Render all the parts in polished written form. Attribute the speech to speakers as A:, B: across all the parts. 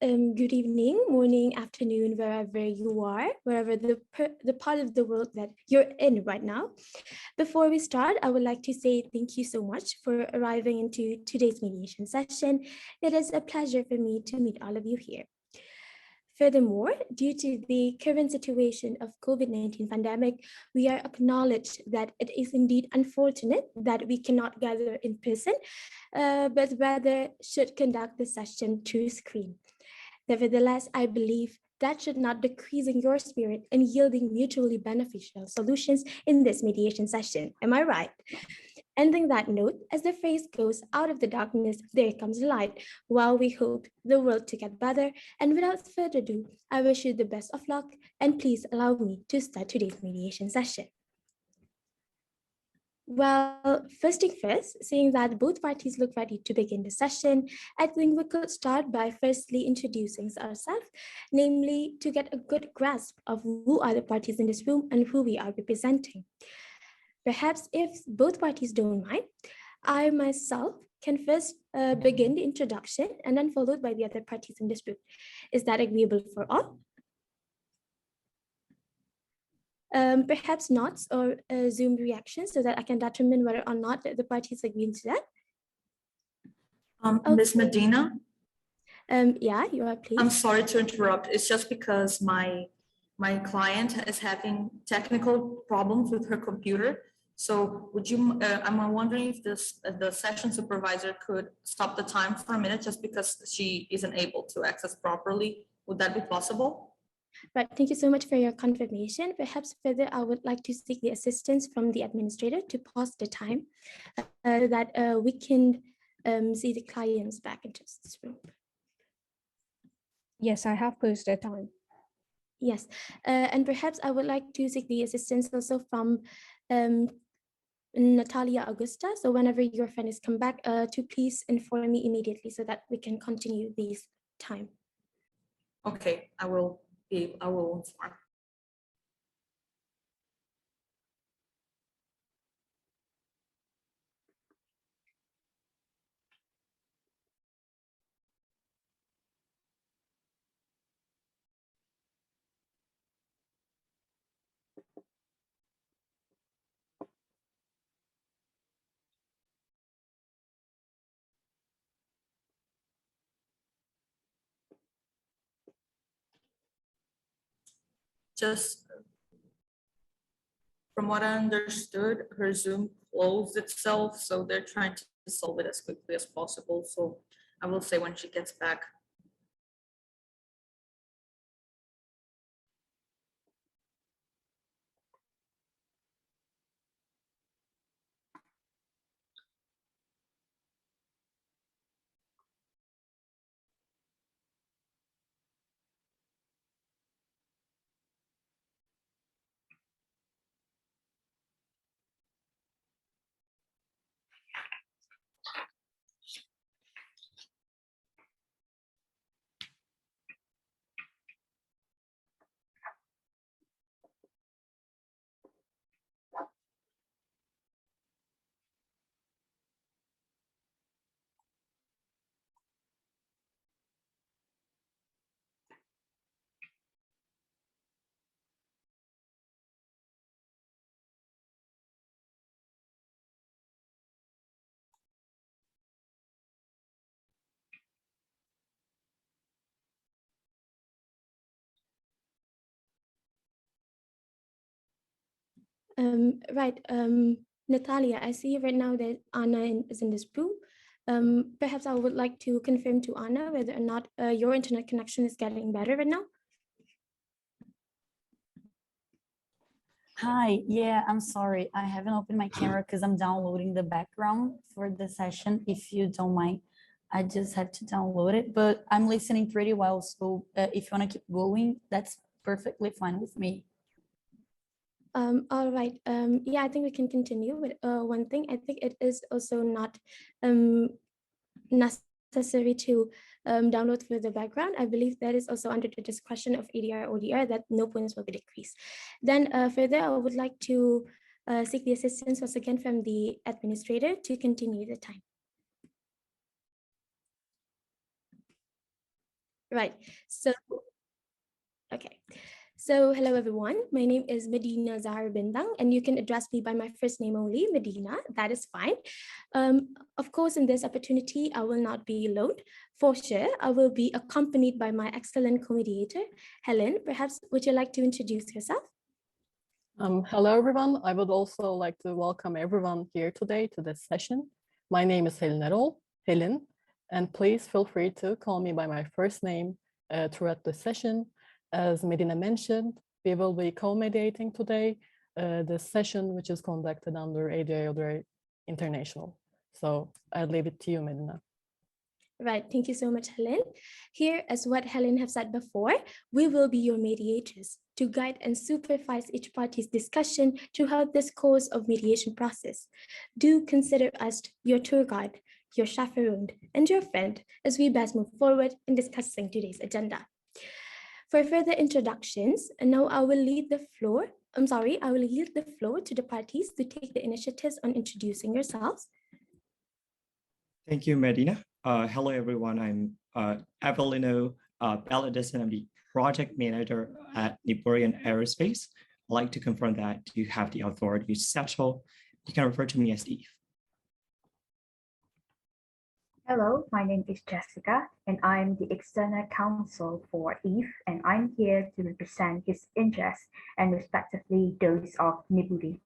A: good evening, morning, afternoon, wherever you are, wherever the part of the world that you're in right now. Before we start, I would like to say thank you so much for arriving into today's mediation session. It is a pleasure for me to meet all of you here. Furthermore, due to the current situation of COVID-19 pandemic, we are acknowledged that it is indeed unfortunate that we cannot gather in person, but rather should conduct the session through screen. Nevertheless, I believe that should not decrease in your spirit in yielding mutually beneficial solutions in this mediation session. Am I right? Ending that note, as the phrase goes, out of the darkness, there comes light, while we hope the world to get better. And without further ado, I wish you the best of luck, and please allow me to start today's mediation session. Well, first thing first, seeing that both parties look ready to begin the session, I think we could start by firstly introducing ourselves, namely to get a good grasp of who are the parties in this room and who we are representing. Perhaps if both parties don't mind, I myself can first begin the introduction and then followed by the other parties in this group. Is that agreeable for all? Perhaps nods or Zoom reactions so that I can determine whether or not the parties agree to that.
B: Ms. Medina?
A: Yeah, you are, please.
B: I'm sorry to interrupt. It's just because my client is having technical problems with her computer. So would you, I'm wondering if the session supervisor could stop the time for a minute just because she isn't able to access properly. Would that be possible?
A: Right, thank you so much for your confirmation. Perhaps further, I would like to seek the assistance from the administrator to pause the time so that we can see the clients back into this room.
C: Yes, I have paused the time.
A: Yes, and perhaps I would like to seek the assistance also from Natalia Augusta. So whenever your friend is come back, to please inform me immediately so that we can continue this time.
B: Okay, I will inform. Just from what I understood, her Zoom closed itself, so they're trying to solve it as quickly as possible. So I will say when she gets back.
A: Right, Natalia, I see right now that Anna is in this room. Perhaps I would like to confirm to Anna whether or not your internet connection is getting better right now.
D: Hi, yeah, I'm sorry. I haven't opened my camera because I'm downloading the background for the session. If you don't mind, I just have to download it, but I'm listening pretty well. So if you want to keep going, that's perfectly fine with me.
A: All right. Yeah, I think we can continue with one thing. I think it is also not necessary to download for the background. I believe that is also under the discretion of ADR or ODR that no points will be decreased. Then further, I would like to seek the assistance once again from the administrator to continue the time. Right. So, okay. So, hello everyone. My name is Medina Zahar Bindang, and you can address me by my first name only, Medina. That is fine. Of course, in this opportunity, I will not be alone. For sure, I will be accompanied by my excellent co-mediator, Helen. Perhaps would you like to introduce yourself?
C: Hello, everyone. I would also like to welcome everyone here today to this session. My name is Helen Erol, Helen, and please feel free to call me by my first name throughout the session. As Medina mentioned, we will be co-mediating today this session, which is conducted under ADI International. So I'll leave it to you, Medina.
A: Right, thank you so much, Helen. Here, as what Helen have said before, we will be your mediators to guide and supervise each party's discussion throughout this course of mediation process. Do consider us your tour guide, your chaperone, and your friend as we best move forward in discussing today's agenda. For further introductions, now I will lead the floor. I will yield the floor to the parties to take the initiatives on introducing yourselves.
E: Thank you, Medina. Hello, everyone. I'm Avelino Paladis, and I'm the project manager at Niburian Aerospace. I'd like to confirm that you have the authority to settle. You can refer to me as Eve.
F: Hello, my name is Jessica, and I'm the external counsel for Eve, and I'm here to represent his interests and respectively those of Niburi.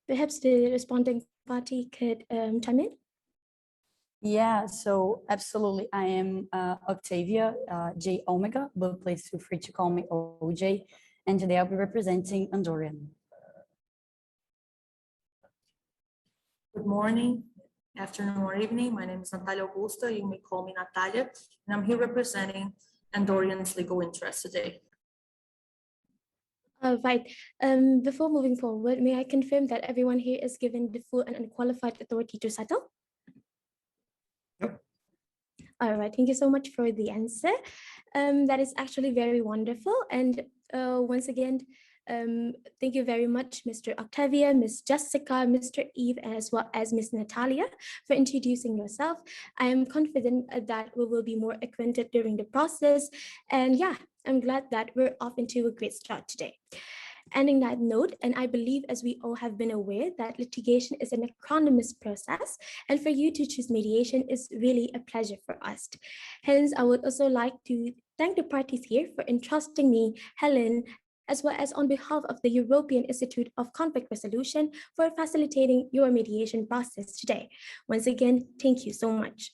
A: Perhaps the responding party could chime in.
D: Yeah, so absolutely. I am Octavia J Omega, but please feel free to call me OJ. And today I'll be representing Andorian.
B: Good morning, afternoon, or evening. My name is Natalia Augusta. You may call me Natalia, and I'm here representing Andorian's legal interest today.
A: Right. Before moving forward, may I confirm that everyone here is given the full and unqualified authority to settle?
E: Yep.
A: All right. Thank you so much for the answer. That is actually very wonderful. And once again, thank you very much, Mr. Octavia, Ms. Jessica, Mr. Eve, as well as Ms. Natalia for introducing yourself. I am confident that we will be more acquainted during the process. And yeah, I'm glad that we're off into a great start today. Ending that note, and I believe as we all have been aware that litigation is an acronymous process, and for you to choose mediation is really a pleasure for us. Hence, I would also like to thank the parties here for entrusting me, Helen, as well as on behalf of the European Institute of Conflict Resolution for facilitating your mediation process today. Once again, thank you so much.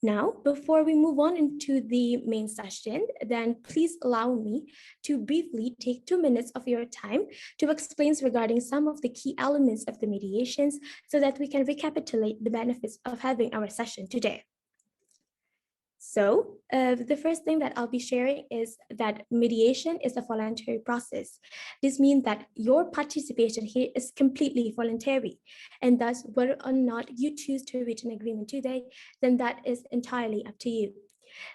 A: Now, before we move on into the main session, then please allow me to briefly take 2 minutes of your time to explain regarding some of the key elements of the mediations so that we can recapitulate the benefits of having our session today. So the first thing that I'll be sharing is that mediation is a voluntary process. This means that your participation here is completely voluntary, and thus whether or not you choose to reach an agreement today, then that is entirely up to you.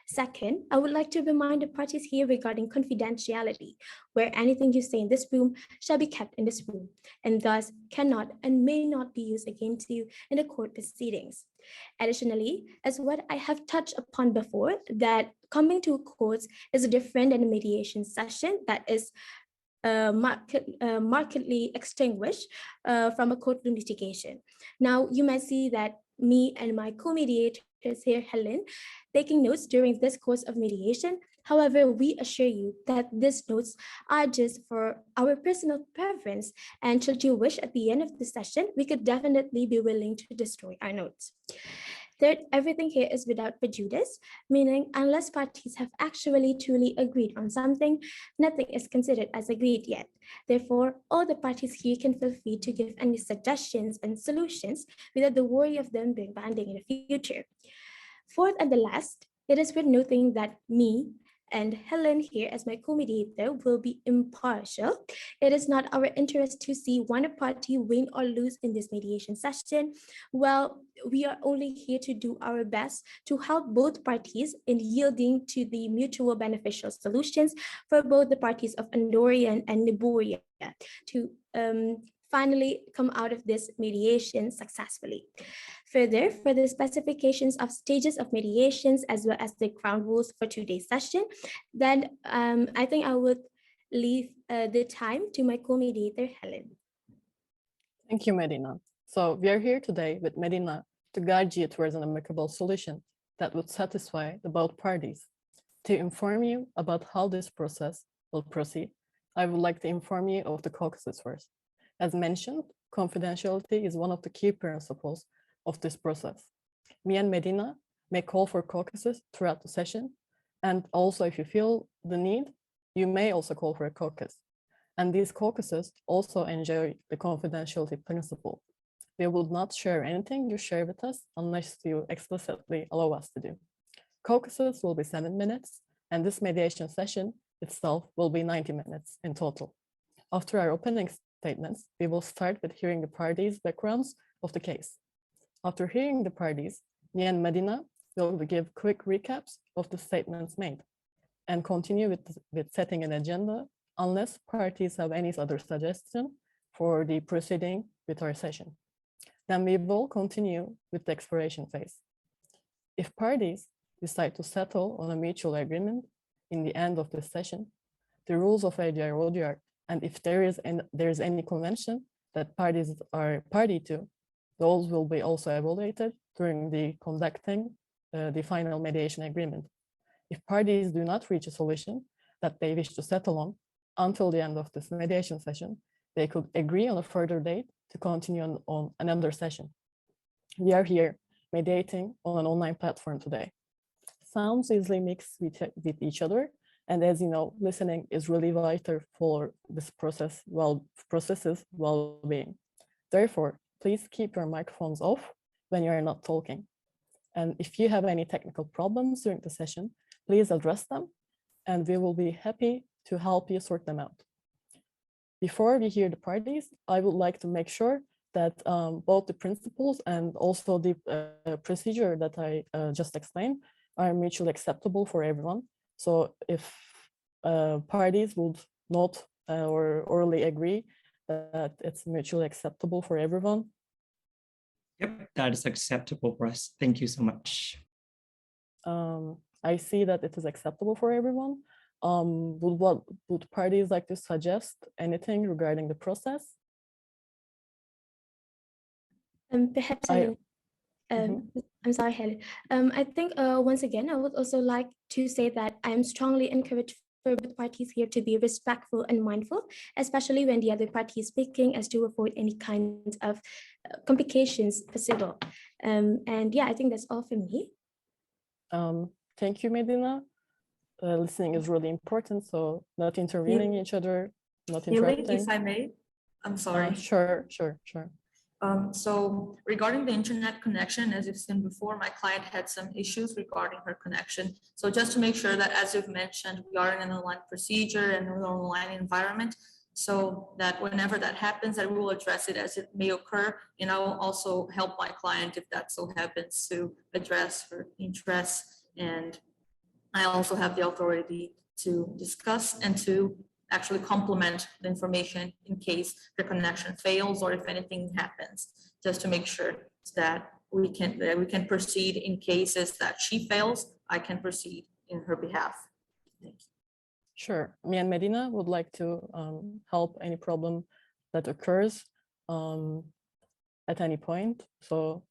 A: Second, I would like to remind the parties here regarding confidentiality, where anything you say in this room shall be kept in this room, and thus cannot and may not be used against you in the court proceedings. Additionally, as what I have touched upon before, that coming to courts is different than a mediation session that is markedly extinguished from a courtroom litigation. Now, you might see that me and my co-mediators here, Helen, taking notes during this course of mediation. However, we assure you that these notes are just for our personal preference, and should you wish at the end of the session, we could definitely be willing to destroy our notes. Third, everything here is without prejudice, meaning unless parties have actually truly agreed on something, nothing is considered as agreed yet. Therefore, all the parties here can feel free to give any suggestions and solutions without the worry of them being binding in the future. Fourth and the last, it is worth noting that me and Helen here as my co-mediator will be impartial. It is not our interest to see one party win or lose in this mediation session. Well, we are only here to do our best to help both parties in yielding to the mutual beneficial solutions for both the parties of Andorian and Niburia to finally come out of this mediation successfully. Further, for the specifications of stages of mediations as well as the ground rules for today's session, then I think I would leave the time to my co-mediator, Helen.
C: Thank you, Medina. So we are here today with Medina to guide you towards an amicable solution that would satisfy the both parties. To inform you about how this process will proceed, I would like to inform you of the caucuses first. As mentioned, confidentiality is one of the key principles of this process. Me and Medina may call for caucuses throughout the session, and also if you feel the need, you may also call for a caucus. And these caucuses also enjoy the confidentiality principle. We will not share anything you share with us unless you explicitly allow us to do. Caucuses will be 7 minutes, and this mediation session itself will be 90 minutes in total. After our opening statements, we will start with hearing the parties' backgrounds of the case. After hearing the parties, me and Medina will give quick recaps of the statements made and continue with setting an agenda unless parties have any other suggestion for the proceeding with our session. Then we will continue with the exploration phase. If parties decide to settle on a mutual agreement in the end of this session, the rules of ADR ODR, and if there is any convention that parties are party to, those will be also evaluated during the conducting the final mediation agreement. If parties do not reach a solution that they wish to settle on until the end of this mediation session, they could agree on a further date to continue on another session. We are here mediating on an online platform today. Sounds easily mix with each other, and as you know, listening is really vital for this process's well-being. Therefore, please keep your microphones off when you are not talking. And if you have any technical problems during the session, please address them, and we will be happy to help you sort them out. Before we hear the parties, I would like to make sure that both the principles and also the procedure that I just explained are mutually acceptable for everyone. So if parties would not or orally agree that it's mutually acceptable for everyone.
E: Yep, that is acceptable for us. Thank you so much.
C: I see that it is acceptable for everyone. Would parties like to suggest anything regarding the process?
A: Perhaps Helen. I'm sorry, Helen. I think once again, I would also like to say that I am strongly encouraged for both parties here to be respectful and mindful, especially when the other party is speaking, as to avoid any kinds of complications possible. And yeah, I think that's all for me.
C: Thank you, Medina. Listening is really important, so not intervening each other, not interrupting.
B: If I may, I'm sorry.
C: Sure.
B: So regarding the internet connection, as you've seen before, my client had some issues regarding her connection. So just to make sure that, as you've mentioned, we are in an online procedure and an online environment, so that whenever that happens, I will address it as it may occur, and I will also help my client if that so happens to address her interests. And I also have the authority to discuss and to actually complement the information in case the connection fails or if anything happens, just to make sure that we can proceed in cases that she fails. I can proceed in her behalf. Thank you.
C: Sure. Me and Medina would like to help any problem that occurs at any point. So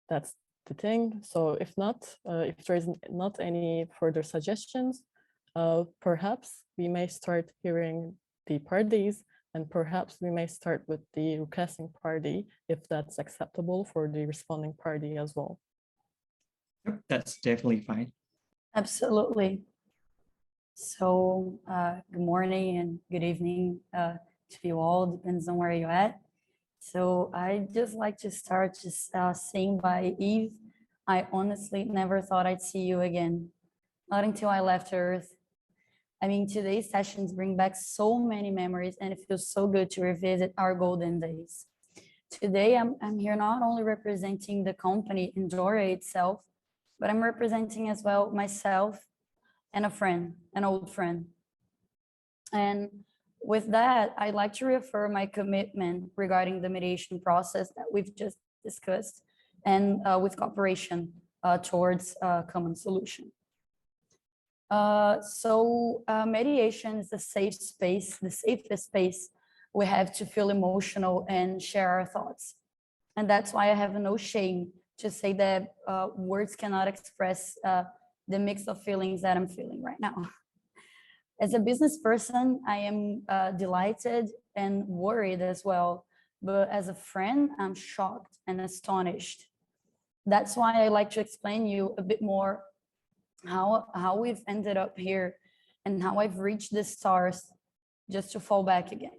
C: that's the thing. So if there is not any further suggestions, perhaps we may start hearing the parties, and perhaps we may start with the requesting party if that's acceptable for the responding party as well.
E: Yep, that's definitely fine.
D: Absolutely. So good morning and good evening to you all, depends on where you're at. So I just like to start just saying by Eve, I honestly never thought I'd see you again, not until I left Earth. I mean, today's sessions bring back so many memories, and it feels so good to revisit our golden days. Today, I'm here not only representing the company Endora itself, but I'm representing as well myself and a friend, an old friend. And With that, I'd like to reaffirm my commitment regarding the mediation process that we've just discussed and with cooperation towards a common solution. Mediation is the safe space, the safest space we have to feel emotional and share our thoughts. And that's why I have no shame to say that words cannot express the mix of feelings that I'm feeling right now. As a business person, I am delighted and worried as well. But as a friend, I'm shocked and astonished. That's why I like to explain you a bit more how we've ended up here and how I've reached the stars just to fall back again.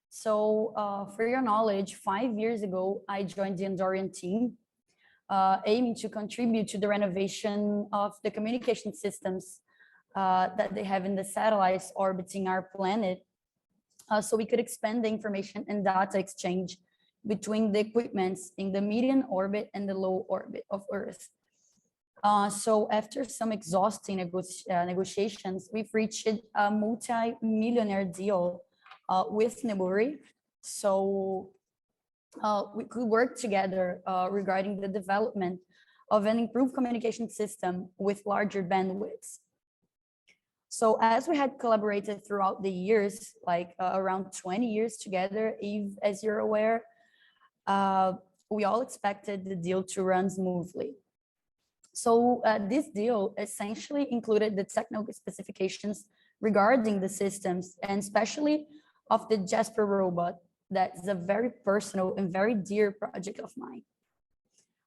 D: So for your knowledge, 5 years ago, I joined the Andorian team, aiming to contribute to the renovation of the communication systems that they have in the satellites orbiting our planet, so we could expand the information and data exchange between the equipments in the median orbit and the low orbit of Earth. So after some exhausting negotiations, we've reached a multi-millionaire deal with Neburi. So we could work together regarding the development of an improved communication system with larger bandwidths. So as we had collaborated throughout the years, like around 20 years together, Eve, as you're aware, we all expected the deal to run smoothly. So this deal essentially included the technical specifications regarding the systems, and especially of the Jasper robot. That's a very personal and very dear project of mine.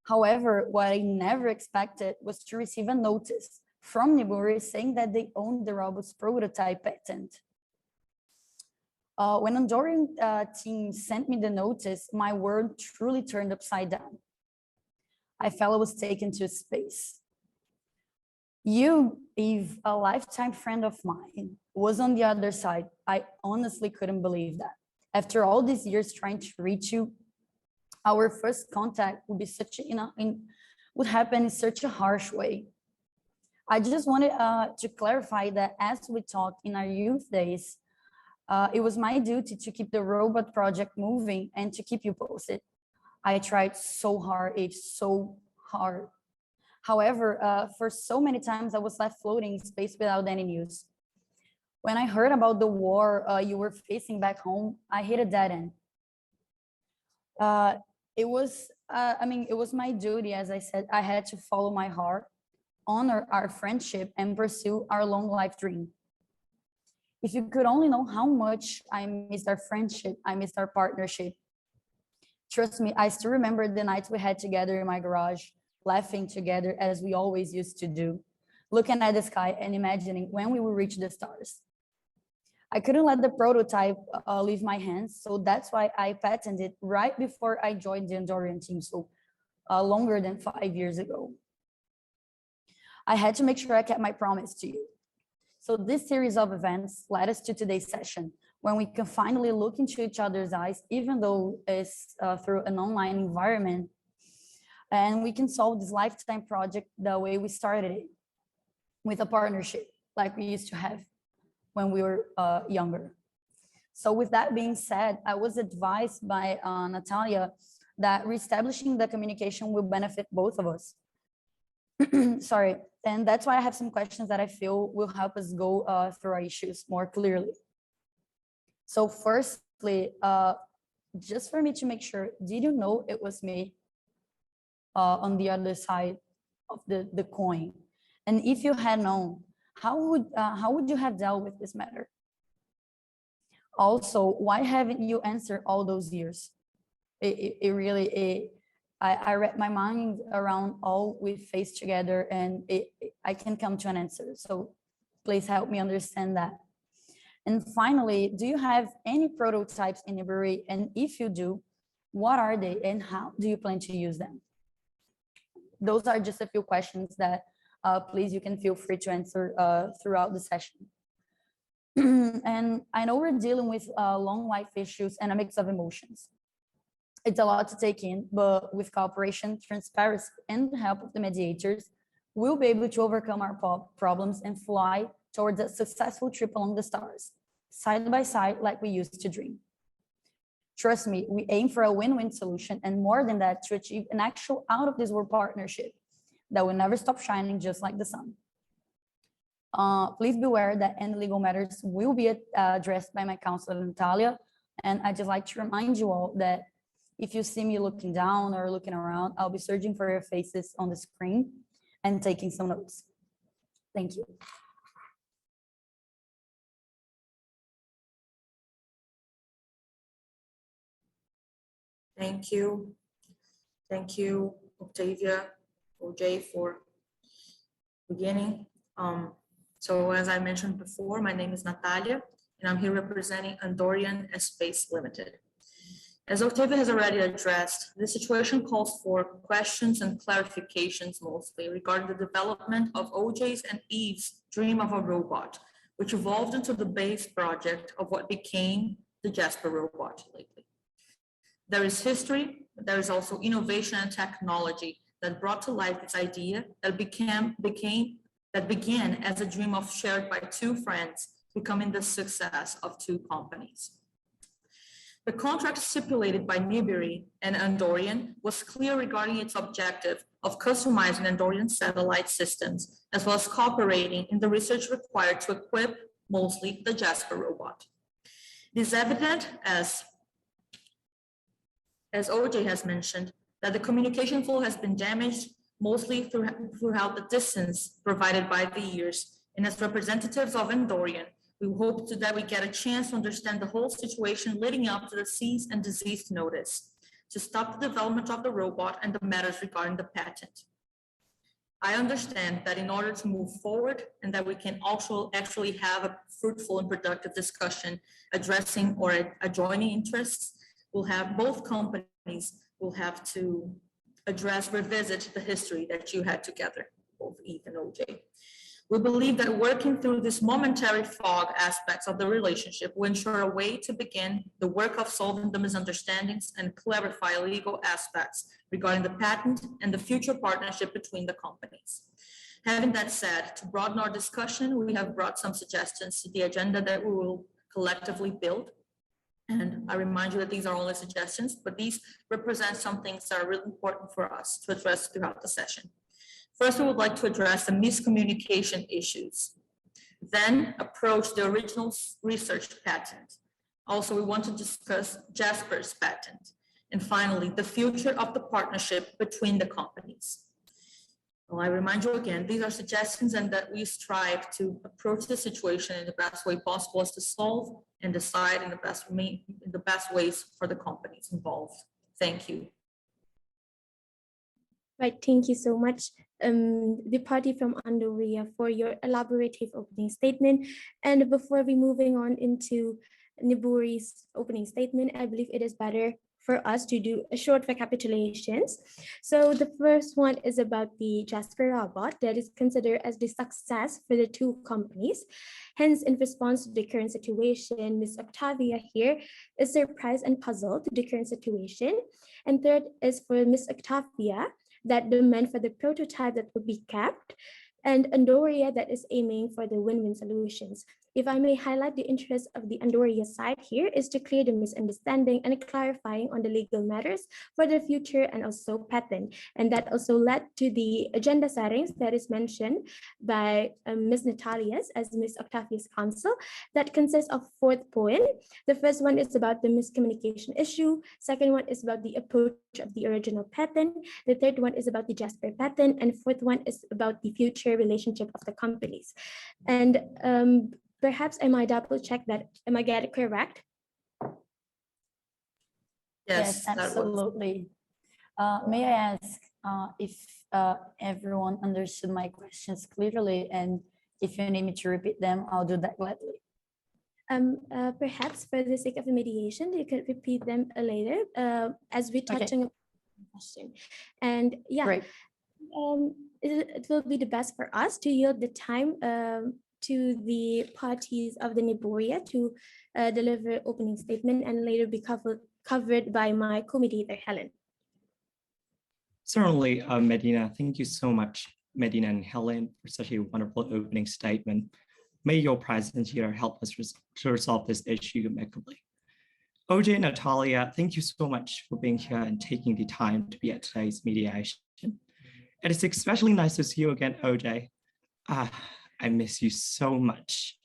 D: However, what I never expected was to receive a notice from Neburi saying that they own the robot's prototype patent. When Andorian team sent me the notice, my world truly turned upside down. I felt I was taken to space. You, Eve, a lifetime friend of mine, was on the other side. I honestly couldn't believe that. After all these years trying to reach you, our first contact would be would happen in such a harsh way. I just wanted to clarify that as we talked in our youth days, it was my duty to keep the robot project moving and to keep you posted. I tried so hard, it's so hard. However, for so many times I was left floating in space without any news. When I heard about the war you were facing back home, I hit a dead end. It was my duty, as I said. I had to follow my heart, honor our friendship, and pursue our long life dream. If you could only know how much I missed our friendship, I missed our partnership. Trust me, I still remember the nights we had together in my garage, laughing together as we always used to do, looking at the sky and imagining when we will reach the stars. I couldn't let the prototype leave my hands, so that's why I patented it right before I joined the Andorian team, so longer than 5 years ago. I had to make sure I kept my promise to you. So this series of events led us to today's session, when we can finally look into each other's eyes, even though it's through an online environment, and we can solve this lifetime project the way we started it, with a partnership like we used to have when we were younger. So with that being said, I was advised by Natalia that reestablishing the communication will benefit both of us. Sorry, and that's why I have some questions that I feel will help us go through our issues more clearly. So firstly, just for me to make sure, did you know it was me on the other side of the coin? And if you had known, how would you have dealt with this matter? Also, why haven't you answered all those years? I wrap my mind around all we faced together, and I can come to an answer. So please help me understand that. And finally, do you have any prototypes in Neburi? And if you do, what are they and how do you plan to use them? Those are just a few questions that please, you can feel free to answer throughout the session. And I know we're dealing with long life issues and a mix of emotions. It's a lot to take in, but with cooperation, transparency, and the help of the mediators, we'll be able to overcome our problems and fly towards a successful trip along the stars. side by side like we used to dream. Trust me, we aim for a win-win solution, and more than that, to achieve an actual out of this world partnership that will never stop shining, just like the sun. Please be aware that any legal matters will be addressed by my counselor, Natalia. And I just like to remind you all that if you see me looking down or looking around, I'll be searching for your faces on the screen and taking some notes. Thank you.
B: Thank you. Thank you, Octavia, OJ, for beginning. So as I mentioned before, my name is Natalia, and I'm here representing Andorian Space Limited. As Octavia has already addressed, the situation calls for questions and clarifications mostly regarding the development of OJ's and Eve's dream of a robot, which evolved into the base project of what became the Jasper robot lately. There is history, but there is also innovation and technology that brought to life this idea that began as a dream of shared by two friends, becoming the success of two companies. The contract stipulated by Nibiri and Andorian was clear regarding its objective of customizing Andorian satellite systems, as well as cooperating in the research required to equip mostly the Jasper robot. It is evident, as OJ has mentioned, that the communication flow has been damaged mostly throughout the distance provided by the years. And as representatives of Andorian, we hope that we get a chance to understand the whole situation leading up to the cease and desist notice to stop the development of the robot and the matters regarding the patent. I understand that in order to move forward and that we can also actually have a fruitful and productive discussion addressing or adjoining interests, we'll have both companies will have to revisit the history that you had together, both Eve and OJ. We believe that working through this momentary fog aspects of the relationship will ensure a way to begin the work of solving the misunderstandings and clarify legal aspects regarding the patent and the future partnership between the companies. Having that said, to broaden our discussion, we have brought some suggestions to the agenda that we will collectively build. And I remind you that these are only suggestions, but these represent some things that are really important for us to address throughout the session. First, we would like to address the miscommunication issues. Then approach the original research patent. Also, we want to discuss Jasper's patent. And finally, the future of the partnership between the companies. Well, I remind you again, these are suggestions and that we strive to approach the situation in the best way possible as to solve and decide in the best ways for the companies involved. Thank you.
A: Right, thank you so much, the party from Andoria, for your elaborative opening statement. And before we moving on into Niburi's opening statement, I believe it is better for us to do a short recapitulations. So the first one is about the Jasper robot that is considered as the success for the two companies. Hence, in response to the current situation, Ms. Octavia here is surprised and puzzled to the current situation. And third is for Ms. Octavia, that demand for the prototype that would be kept, and Andoria that is aiming for the win-win solutions. If I may highlight the interest of the Andoria side here is to clear the misunderstanding and clarifying on the legal matters for the future and also patent. And that also led to the agenda settings that is mentioned by Ms. Natalia's as Ms. Octavia's counsel that consists of 4 points. The first one is about the miscommunication issue. Second one is about the approach of the original patent. The third one is about the Jasper patent. And fourth one is about the future relationship of the companies. And perhaps I might double check that. Am I getting it correct?
D: Yes, absolutely. May I ask if everyone understood my questions clearly, and if you need me to repeat them, I'll do that gladly.
A: Perhaps for the sake of mediation, you could repeat them later as we touch on a question. And yeah,
D: Great.
A: It will be the best for us to yield the time to the parties of the Niboria to deliver opening statement and later be covered by my co-mediator, Helen.
E: Certainly, Medina, thank you so much, Medina and Helen, for such a wonderful opening statement. may your presence here help us to resolve this issue amicably. OJ and Natalia, thank you so much for being here and taking the time to be at today's mediation. It is especially nice to see you again, OJ. I miss you so much.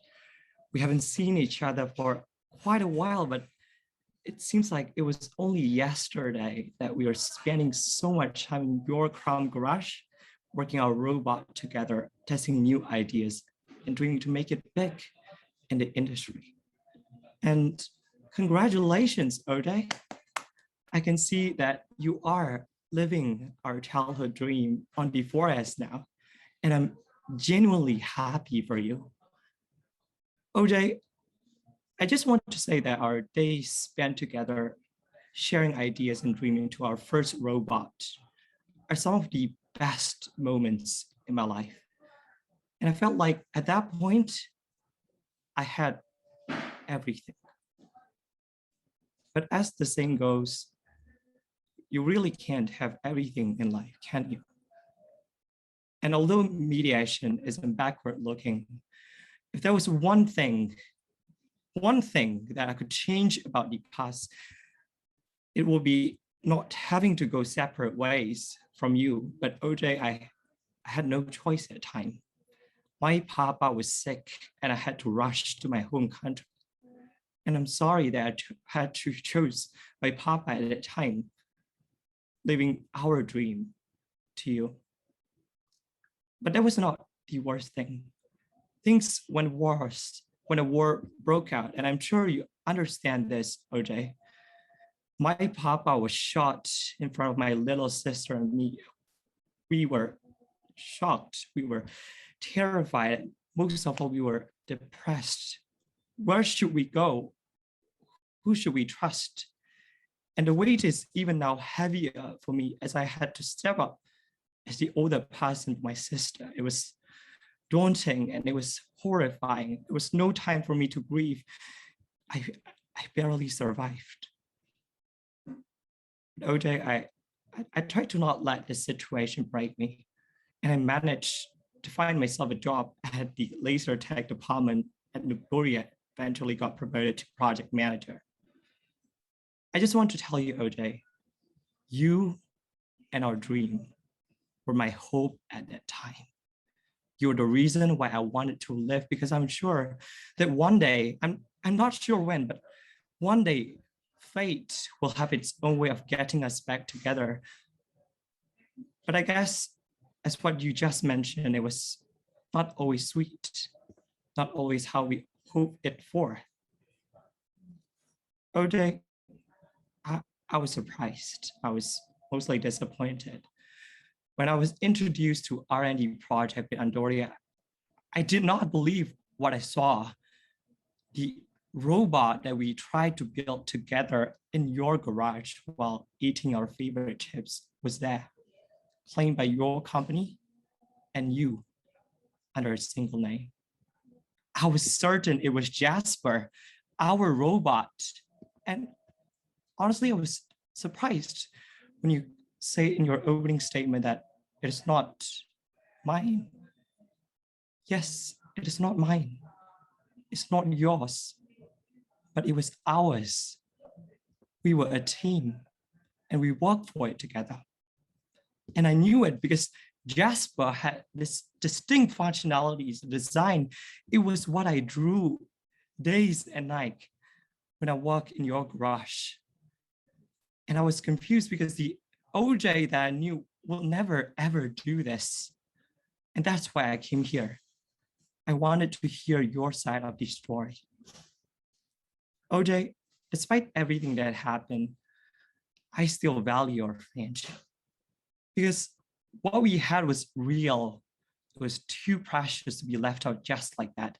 E: We haven't seen each other for quite a while, but it seems like it was only yesterday that we were spending so much time in your Crown Garage, working our robot together, testing new ideas, and doing to make it big in the industry. And congratulations, Ode. I can see that you are living our childhood dream on before us now, and I'm genuinely happy for you. OJ, I just want to say that our days spent together sharing ideas and dreaming to our first robot are some of the best moments in my life. And I felt like at that point, I had everything. But as the saying goes, you really can't have everything in life, can you? And although mediation isn't backward looking, if there was one thing that I could change about the past, it will be not having to go separate ways from you. But OJ, I had no choice at the time. My papa was sick and I had to rush to my home country. And I'm sorry that I had to choose my papa at that time, living our dream to you. But that was not the worst thing. Things went worse when a war broke out. And I'm sure you understand this, OJ. My papa was shot in front of my little sister and me. We were shocked. We were terrified. Most of all, we were depressed. Where should we go? Who should we trust? And the weight is even now heavier for me as I had to step up as the older person of my sister. It was daunting and it was horrifying. There was no time for me to grieve. I barely survived. But OJ, I tried to not let the situation break me. And I managed to find myself a job at the laser tech department at Niboria, eventually got promoted to project manager. I just want to tell you, OJ, you and our dream were my hope at that time. You're the reason why I wanted to live, because I'm sure that one day, I'm not sure when, but one day fate will have its own way of getting us back together. But I guess as what you just mentioned, it was not always sweet, not always how we hoped it for. OJ, I was surprised. I was mostly disappointed. When I was introduced to R&D project with Andoria, I did not believe what I saw. The robot that we tried to build together in your garage while eating our favorite chips was there, claimed by your company and you under a single name. I was certain it was Jasper, our robot. And honestly, I was surprised when you say in your opening statement that it is not mine. Yes, it is not mine. It's not yours, but it was ours. We were a team and we worked for it together. And I knew it because Jasper had this distinct functionalities, design. It was what I drew days and night when I worked in your garage. And I was confused because the OJ that I knew will never, ever do this. And that's why I came here. I wanted to hear your side of the story. OJ, despite everything that happened, I still value our friendship because what we had was real. It was too precious to be left out just like that.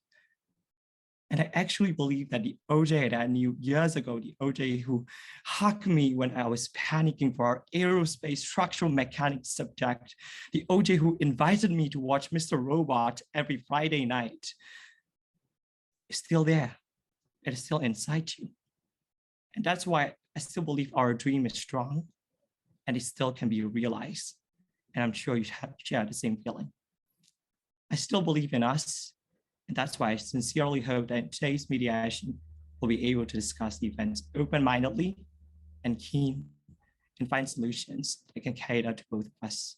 E: And I actually believe that the OJ that I knew years ago, the OJ who hugged me when I was panicking for our aerospace structural mechanics subject, the OJ who invited me to watch Mr. Robot every Friday night, is still there. It is still inside you. And that's why I still believe our dream is strong and it still can be realized. And I'm sure you share the same feeling. I still believe in us And that's why I sincerely hope that today's mediation will be able to discuss the events open-mindedly and keen and find solutions that can cater to both of us.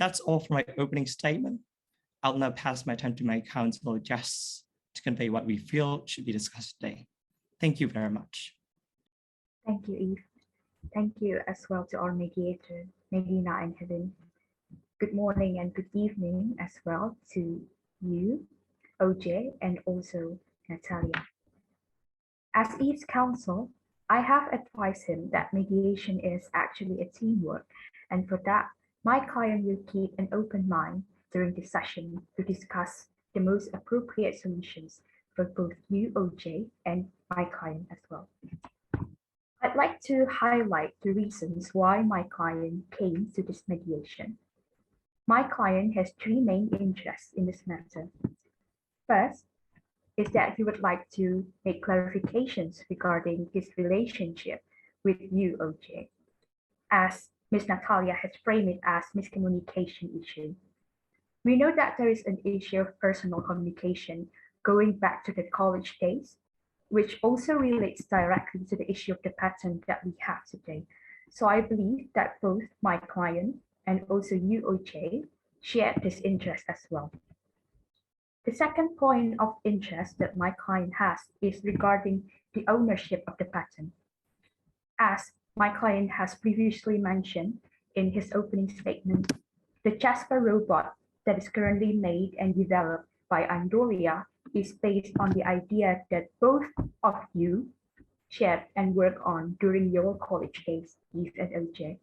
E: That's all for my opening statement. I'll now pass my time to my counsel Jess to convey what we feel should be discussed today. Thank you very much.
F: Thank you, Eve. Thank you as well to our mediator, Medina and Helen. Good morning and good evening as well to you, OJ, and also Natalia. As Eve's counsel, I have advised him that mediation is actually a teamwork, and for that, my client will keep an open mind during the session to discuss the most appropriate solutions for both you, OJ, and my client as well. I'd like to highlight the reasons why my client came to this mediation. My client has three main interests in this matter. First is that he would like to make clarifications regarding his relationship with you, OJ, as Ms. Natalia has framed it as miscommunication issue. We know that there is an issue of personal communication going back to the college days, which also relates directly to the issue of the pattern that we have today. So I believe that both my client and also you, OJ, share this interest as well. The second point of interest that my client has is regarding the ownership of the patent. As my client has previously mentioned in his opening statement, the Jasper robot that is currently made and developed by Andoria is based on the idea that both of you shared and worked on during your college days, Eve and OJ.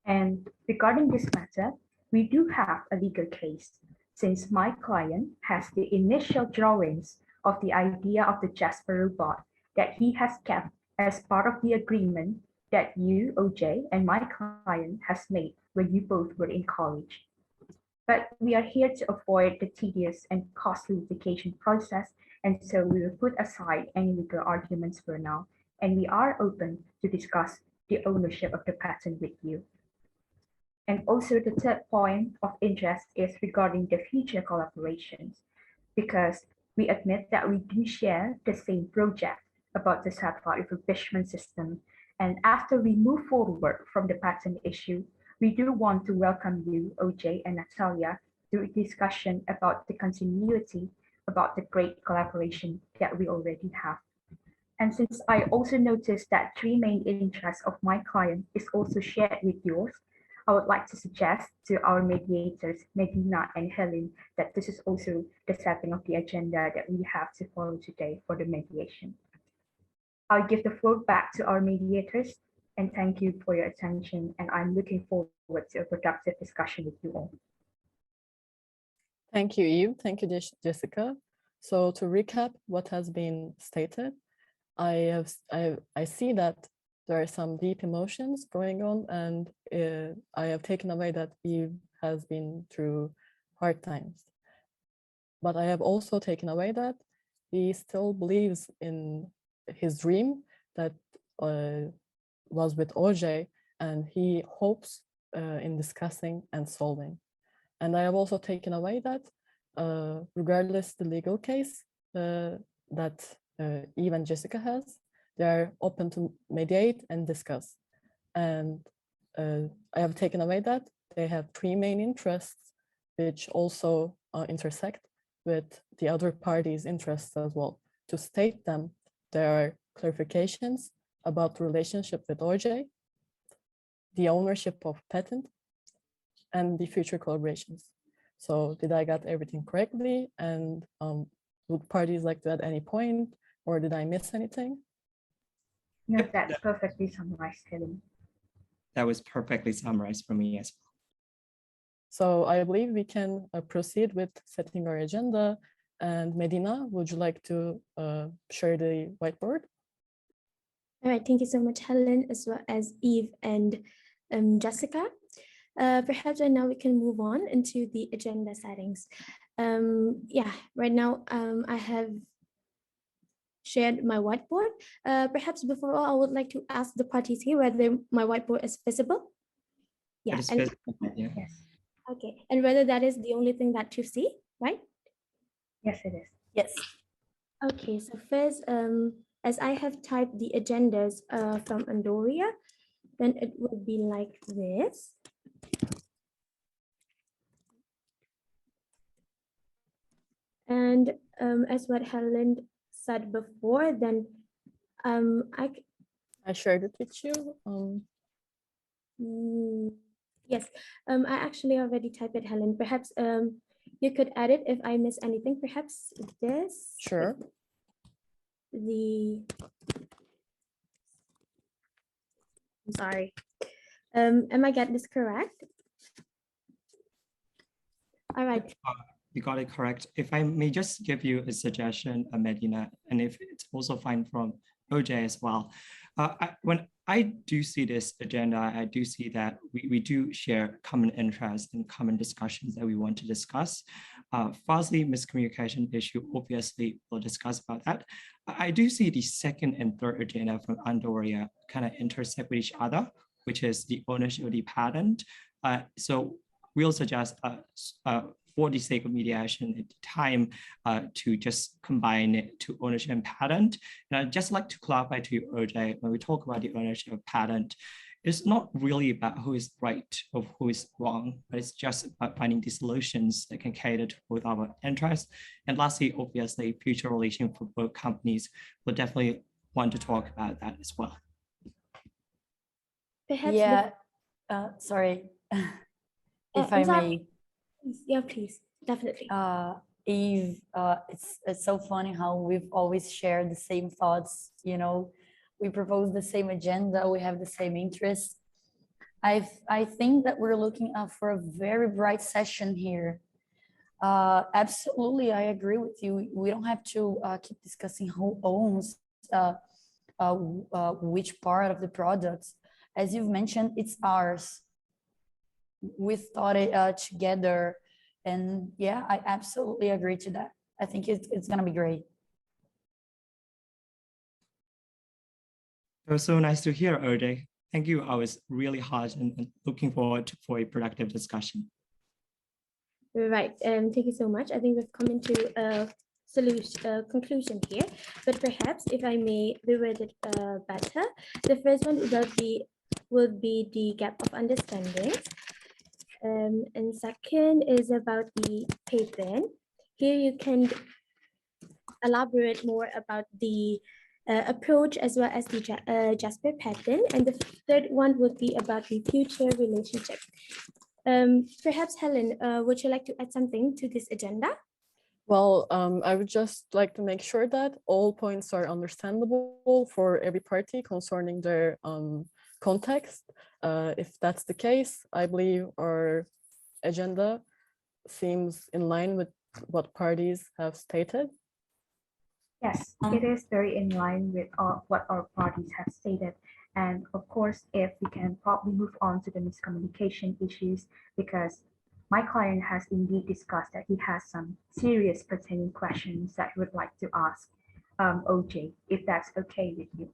F: And regarding this matter, we do have a legal case since my client has the initial drawings of the idea of the Jasper robot that he has kept as part of the agreement that you, OJ, and my client has made when you both were in college. But we are here to avoid the tedious and costly litigation process, and so we will put aside any legal arguments for now, and we are open to discuss the ownership of the patent with you. And also the third point of interest is regarding the future collaborations, because we admit that we do share the same project about the satellite refurbishment system. And after we move forward from the patent issue, we do want to welcome you, OJ and Natalia, to a discussion about the continuity about the great collaboration that we already have. And since I also noticed that three main interests of my client is also shared with yours, I would like to suggest to our mediators, Medina and Helen, that this is also the setting of the agenda that we have to follow today for the mediation. I'll give the floor back to our mediators and thank you for your attention. And I'm looking forward to a productive discussion with you all.
C: Thank you, Eve. Thank you, Jessica. So to recap what has been stated, I see that there are some deep emotions going on, and I have taken away that Eve has been through hard times. But I have also taken away that he still believes in his dream that was with OJ, and he hopes in discussing and solving. And I have also taken away that regardless the legal case that Eve and Jessica has, they are open to mediate and discuss. And I have taken away that they have three main interests, which also intersect with the other parties' interests as well. To state them, there are clarifications about the relationship with OJ, the ownership of patent, and the future collaborations. So did I get everything correctly? And would parties like to add any point, or did I miss anything?
F: No, that's perfectly summarized, Helen.
E: That was perfectly summarized for me as well.
C: So I believe we can proceed with setting our agenda. And Medina, would you like to share the whiteboard?
A: All right, thank you so much, Helen, as well as Eve and Jessica. Perhaps right now we can move on into the agenda settings. Yeah, right now I have shared my whiteboard. Perhaps before all, I would like to ask the parties here whether my whiteboard is visible. Yeah,
E: It is
A: and
E: visible, yeah.
F: Yes.
A: okay, and whether that is the only thing that you see, right?
F: Yes, it is.
D: Yes.
A: Okay, so first, as I have typed the agendas from Andoria, then it would be like this. And as what Helen said before, then
C: I shared it with you.
A: yes, I actually already typed it, Helen. Perhaps you could add it if I miss anything. Perhaps this.
C: Sure.
A: I'm sorry. Am I getting this correct? All right.
E: You got it correct. If I may just give you a suggestion, Medina, and if it's also fine from OJ as well. When I do see this agenda, I do see that we do share common interests and common discussions that we want to discuss. Firstly, miscommunication issue, obviously we'll discuss about that. I do see the second and third agenda from Andoria kind of intersect with each other, which is the ownership of the patent. So we'll suggest for the sake of mediation at the time to just combine it to ownership and patent. And I'd just like to clarify to you, OJ, when we talk about the ownership of patent, it's not really about who is right or who is wrong, but it's just about finding the solutions that can cater to both our interests. And lastly, obviously, future relation for both companies will definitely want to talk about that as well.
A: Perhaps.
D: Yeah. Sorry. If I
A: I'm sorry.
D: may.
A: Yeah, please, definitely.
D: Eve, it's so funny how we've always shared the same thoughts. You know, we propose the same agenda, we have the same interests. I think that we're looking for a very bright session here. Absolutely, I agree with you. We don't have to keep discussing who owns which part of the products. As you've mentioned, it's ours. We thought it together, and yeah, I absolutely agree to that. I think it's gonna be great.
E: It was so nice to hear, OJ. Thank you. I was really hard and looking forward for a productive discussion.
A: Right. Thank you so much. I think we've come into a conclusion here, but perhaps if I may reword it better, the first one will be the gap of understanding. And second is about the patent. Here you can elaborate more about the approach as well as the Jasper patent. And the third one would be about the future relationship. Perhaps Helen, would you like to add something to this agenda?
C: Well, I would just like to make sure that all points are understandable for every party concerning their context. If that's the case, I believe our agenda seems in line with what parties have stated.
F: Yes, it is very in line with what our parties have stated. And of course, if we can probably move on to the miscommunication issues, because my client has indeed discussed that he has some serious pertaining questions that he would like to ask OJ, if that's okay with you.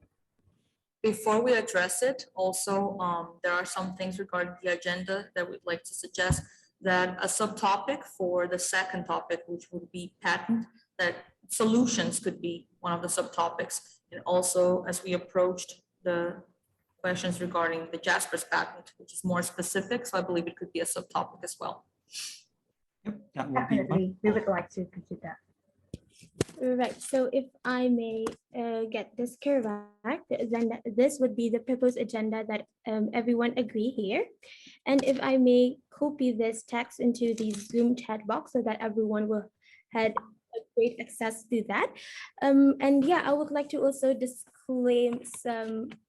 B: Before we address it, also, there are some things regarding the agenda that we'd like to suggest, that a subtopic for the second topic, which would be patent, that solutions could be one of the subtopics. And also, as we approached the questions regarding the Jasper's patent, which is more specific, so I believe it could be a subtopic as well.
E: Yep, that would be
F: Definitely, we would like to consider that.
A: Right. So if I may get this correct, then this would be the proposed agenda that everyone agree here. And if I may copy this text into the Zoom chat box so that everyone will have a great access to that. And yeah, I would like to also disclaim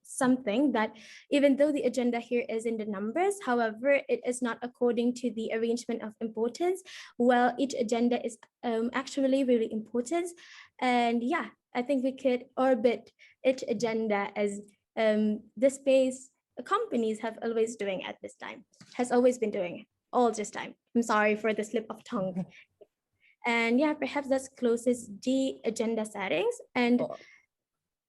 A: something that even though the agenda here is in the numbers, however, it is not according to the arrangement of importance. Well, each agenda is actually really important. And yeah, I think we could orbit each agenda as the space companies have always doing at this time, has always been doing all this time. I'm sorry for the slip of tongue. And yeah, perhaps that closes the agenda settings. And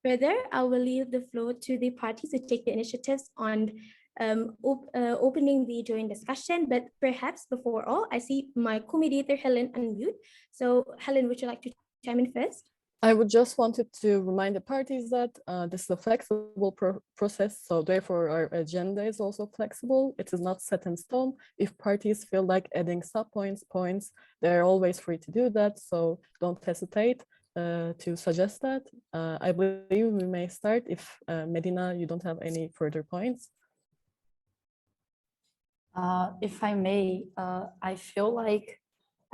A: further, I will leave the floor to the parties to take the initiatives on opening the joint discussion. But perhaps before all, I see my co-mediator Helen unmute. So Helen, would you like to chime in first?
C: I would just wanted to remind the parties that this is a flexible process, so therefore our agenda is also flexible. It is not set in stone. If parties feel like adding points, they're always free to do that, so don't hesitate to suggest that. I believe we may start if Medina, you don't have any further points.
D: If I may, I feel like,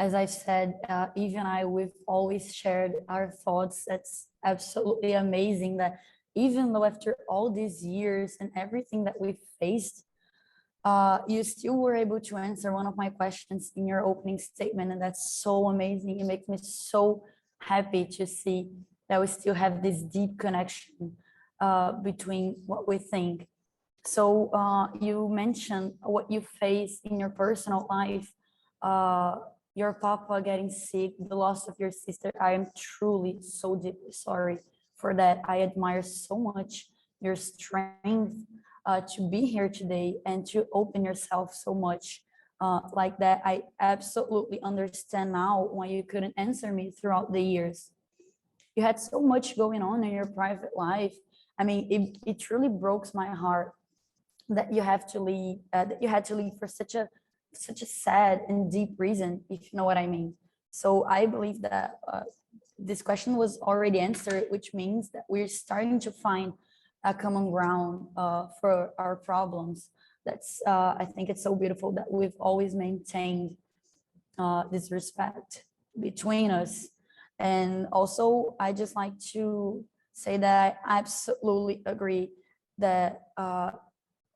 D: as I've said, Eve and I, we've always shared our thoughts. That's absolutely amazing that even though after all these years and everything that we've faced, you still were able to answer one of my questions in your opening statement. And that's so amazing. It makes me so happy to see that we still have this deep connection between what we think. So you mentioned what you face in your personal life, your papa getting sick, the loss of your sister. I am truly so deeply sorry for that. I admire so much your strength to be here today and to open yourself so much like that. I absolutely understand now why you couldn't answer me throughout the years. You had so much going on in your private life. I mean, it truly broke my heart that you have to leave, that you had to leave for such a sad and deep reason, if you know what I mean. So I believe that this question was already answered, which means that we're starting to find a common ground for our problems. That's I think it's so beautiful that we've always maintained this respect between us. And also, I just like to say that I absolutely agree that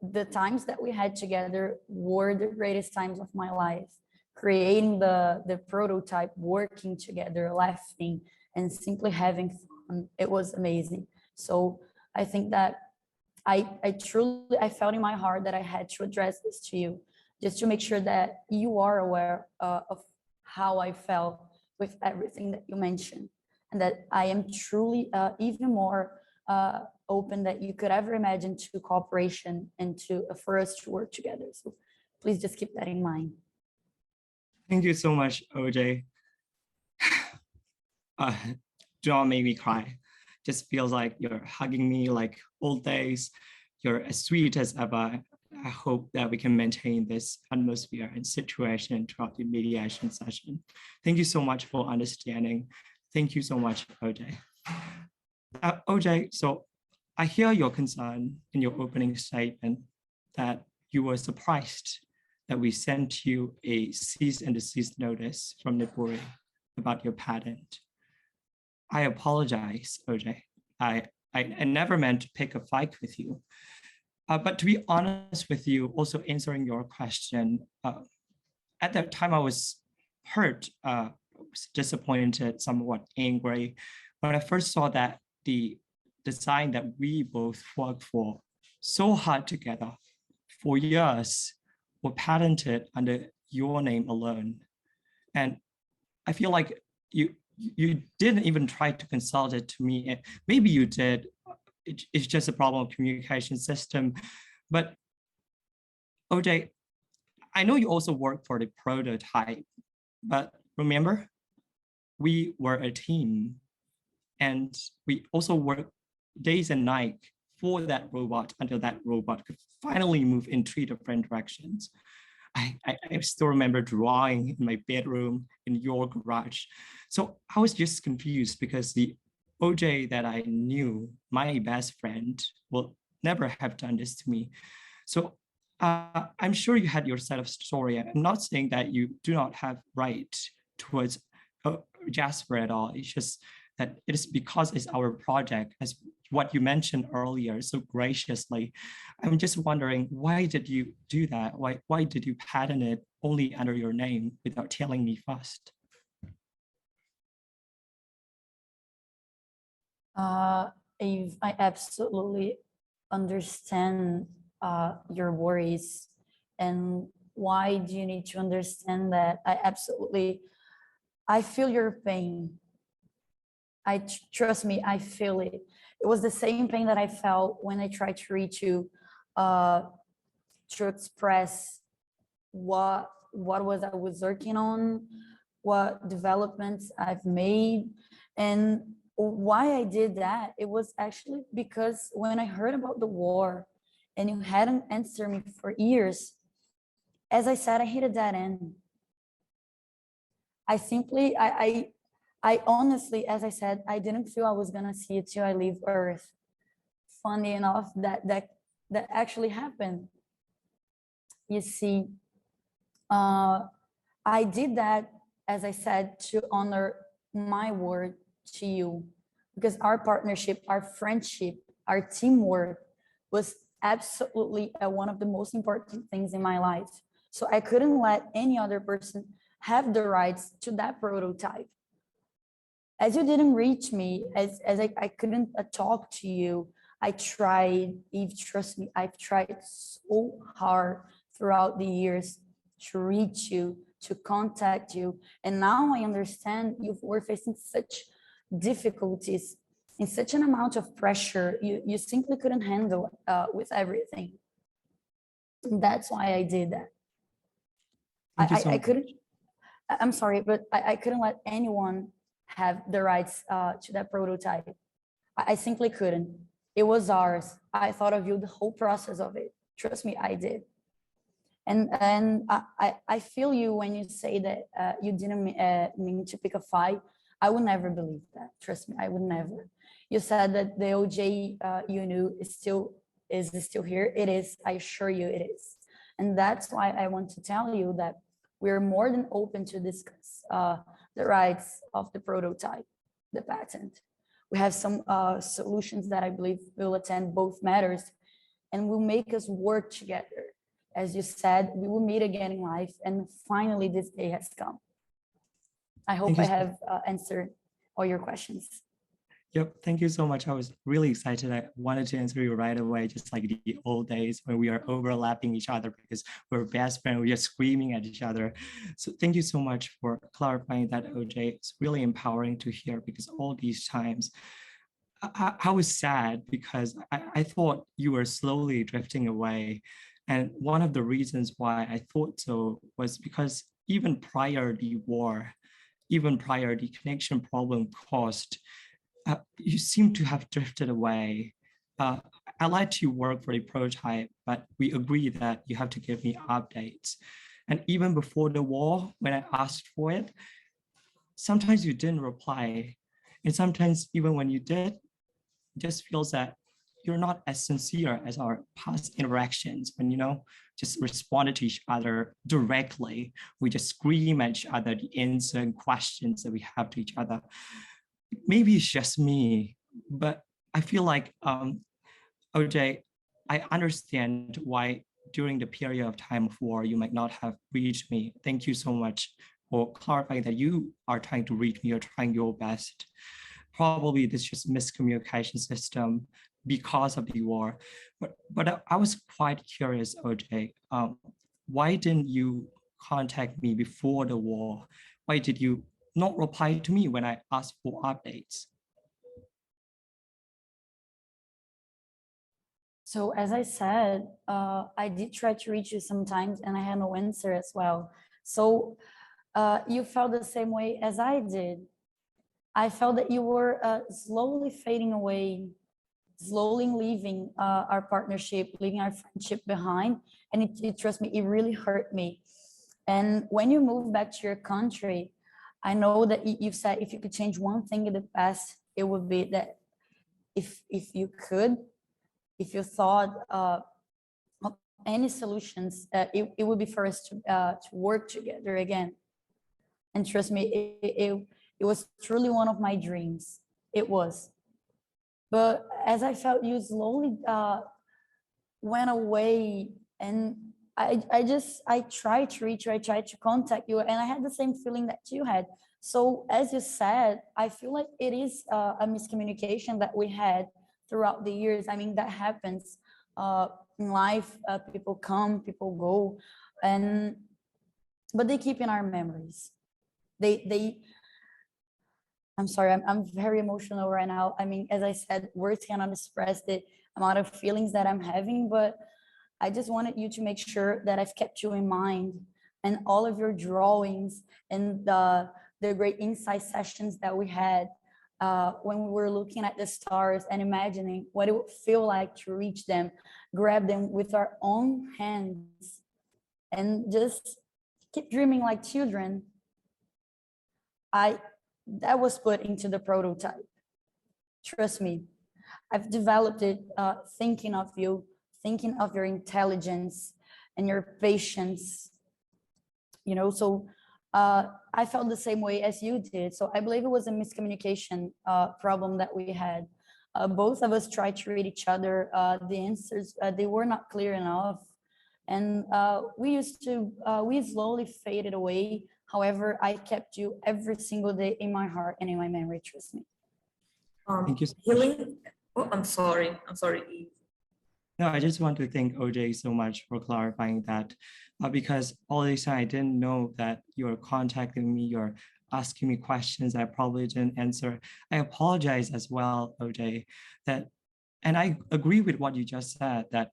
D: the times that we had together were the greatest times of my life. Creating the prototype, working together, laughing, and simply having fun. It was amazing. So I think that I truly, I felt in my heart that I had to address this to you, just to make sure that you are aware of how I felt with everything that you mentioned, and that I am truly even more open that you could ever imagine to cooperation and to for us to work together. So please just keep that in mind.
E: Thank you so much, OJ. Do not make me cry. Just feels like you're hugging me like old days. You're as sweet as ever. I hope that we can maintain this atmosphere and situation throughout the mediation session. Thank you so much for understanding. Thank you so much, OJ. OJ, so I hear your concern in your opening statement that you were surprised that we sent you a cease and desist notice from Nipuri about your patent. I apologize, OJ. I never meant to pick a fight with you. But to be honest with you, also answering your question, at that time I was hurt, was disappointed, somewhat angry. When I first saw that the design that we both worked for so hard together for years were patented under your name alone. And I feel like you didn't even try to consult it to me. Maybe you did. It's just a problem of communication system. But OJ, I know you also work for the prototype, but remember, we were a team, and we also worked days and nights for that robot until that robot could finally move in 3 different directions. I still remember drawing in my bedroom in your garage. So I was just confused because the OJ that I knew, my best friend, will never have done this to me. So I'm sure you had your set of story. I'm not saying that you do not have right towards Jasper at all. It's just that it is because it's our project, as what you mentioned earlier so graciously. I'm just wondering, why did you do that? Why did you patent it only under your name without telling me first?
D: Eve, I absolutely understand your worries. And why do you need to understand that? I feel your pain. Trust me, I feel it. It was the same pain that I felt when I tried to reach you to express what was I was working on, what developments I've made, and why I did that. It was actually because when I heard about the war and you hadn't answered me for years, as I said, I hit a dead end. I simply, I honestly, as I said, I didn't feel I was gonna see it till I leave Earth. Funny enough, that actually happened. You see, I did that, as I said, to honor my word to you, because our partnership, our friendship, our teamwork was absolutely one of the most important things in my life. So I couldn't let any other person have the rights to that prototype. As you didn't reach me, as I couldn't talk to you, I tried, Eve, trust me, I've tried so hard throughout the years to reach you, to contact you. And now I understand you were facing such difficulties and such an amount of pressure you simply couldn't handle with everything. And that's why I did that. I couldn't, I'm sorry, but I couldn't let anyone have the rights to that prototype. I simply couldn't. It was ours. I thought of you the whole process of it. Trust me, I did. And I feel you when you say that you didn't mean to pick a fight. I would never believe that. Trust me, I would never. You said that the OJ you knew is still here. It is. I assure you, it is. And that's why I want to tell you that we're more than open to discuss the rights of the prototype, the patent. We have some solutions that I believe will attend both matters and will make us work together. As you said, we will meet again in life, and finally this day has come. I hope I have answered all your questions.
E: Yep, thank you so much. I was really excited. I wanted to answer you right away, just like the old days when we are overlapping each other because we're best friends, we are screaming at each other. So thank you so much for clarifying that, OJ. It's really empowering to hear because all these times, I was sad because I thought you were slowly drifting away. And one of the reasons why I thought so was because even prior the war, even prior the connection problem caused, you seem to have drifted away. I like to work for the prototype, but we agree that you have to give me updates. And even before the war, when I asked for it, sometimes you didn't reply. And sometimes even when you did, it just feels that you're not as sincere as our past interactions when, just responded to each other directly. We just scream at each other the answer and questions that we have to each other. Maybe it's just me, but I feel like, OJ, I understand why during the period of time of war, you might not have reached me. Thank you so much for clarifying that you are trying to reach me, you're trying your best. Probably this just miscommunication system because of the war. But I was quite curious, OJ, why didn't you contact me before the war? Why did you not reply to me when I asked for updates?
D: So as I said, I did try to reach you sometimes and I had no answer as well. So you felt the same way as I did. I felt that you were slowly fading away, slowly leaving our partnership, leaving our friendship behind. And trust me, it really hurt me. And when you move back to your country, I know that you've said if you could change one thing in the past, it would be that if you could, if you thought of any solutions, it would be for us to work together again. And trust me, it was truly one of my dreams. It was. But as I felt you slowly went away, and I tried to reach you, I tried to contact you, and I had the same feeling that you had. So as you said, I feel like it is a miscommunication that we had throughout the years. I mean, that happens in life. People come, people go, but they keep in our memories. I'm sorry, I'm very emotional right now. I mean, as I said, words cannot express the amount of feelings that I'm having, but I just wanted you to make sure that I've kept you in mind, and all of your drawings and the great insight sessions that we had when we were looking at the stars and imagining what it would feel like to reach them, grab them with our own hands, and just keep dreaming like children. That was put into the prototype. Trust me, I've developed it thinking of you, thinking of your intelligence and your patience, so I felt the same way as you did. So I believe it was a miscommunication problem that we had. Both of us tried to read each other. The answers, they were not clear enough. And we slowly faded away. However, I kept you every single day in my heart and in my memory, trust me.
E: Thank you so much.
B: Healing. Oh, I'm sorry, Eve.
E: No, I just want to thank OJ so much for clarifying that, because all this time I didn't know that you're contacting me, you're asking me questions I probably didn't answer. I apologize as well, OJ, and I agree with what you just said, that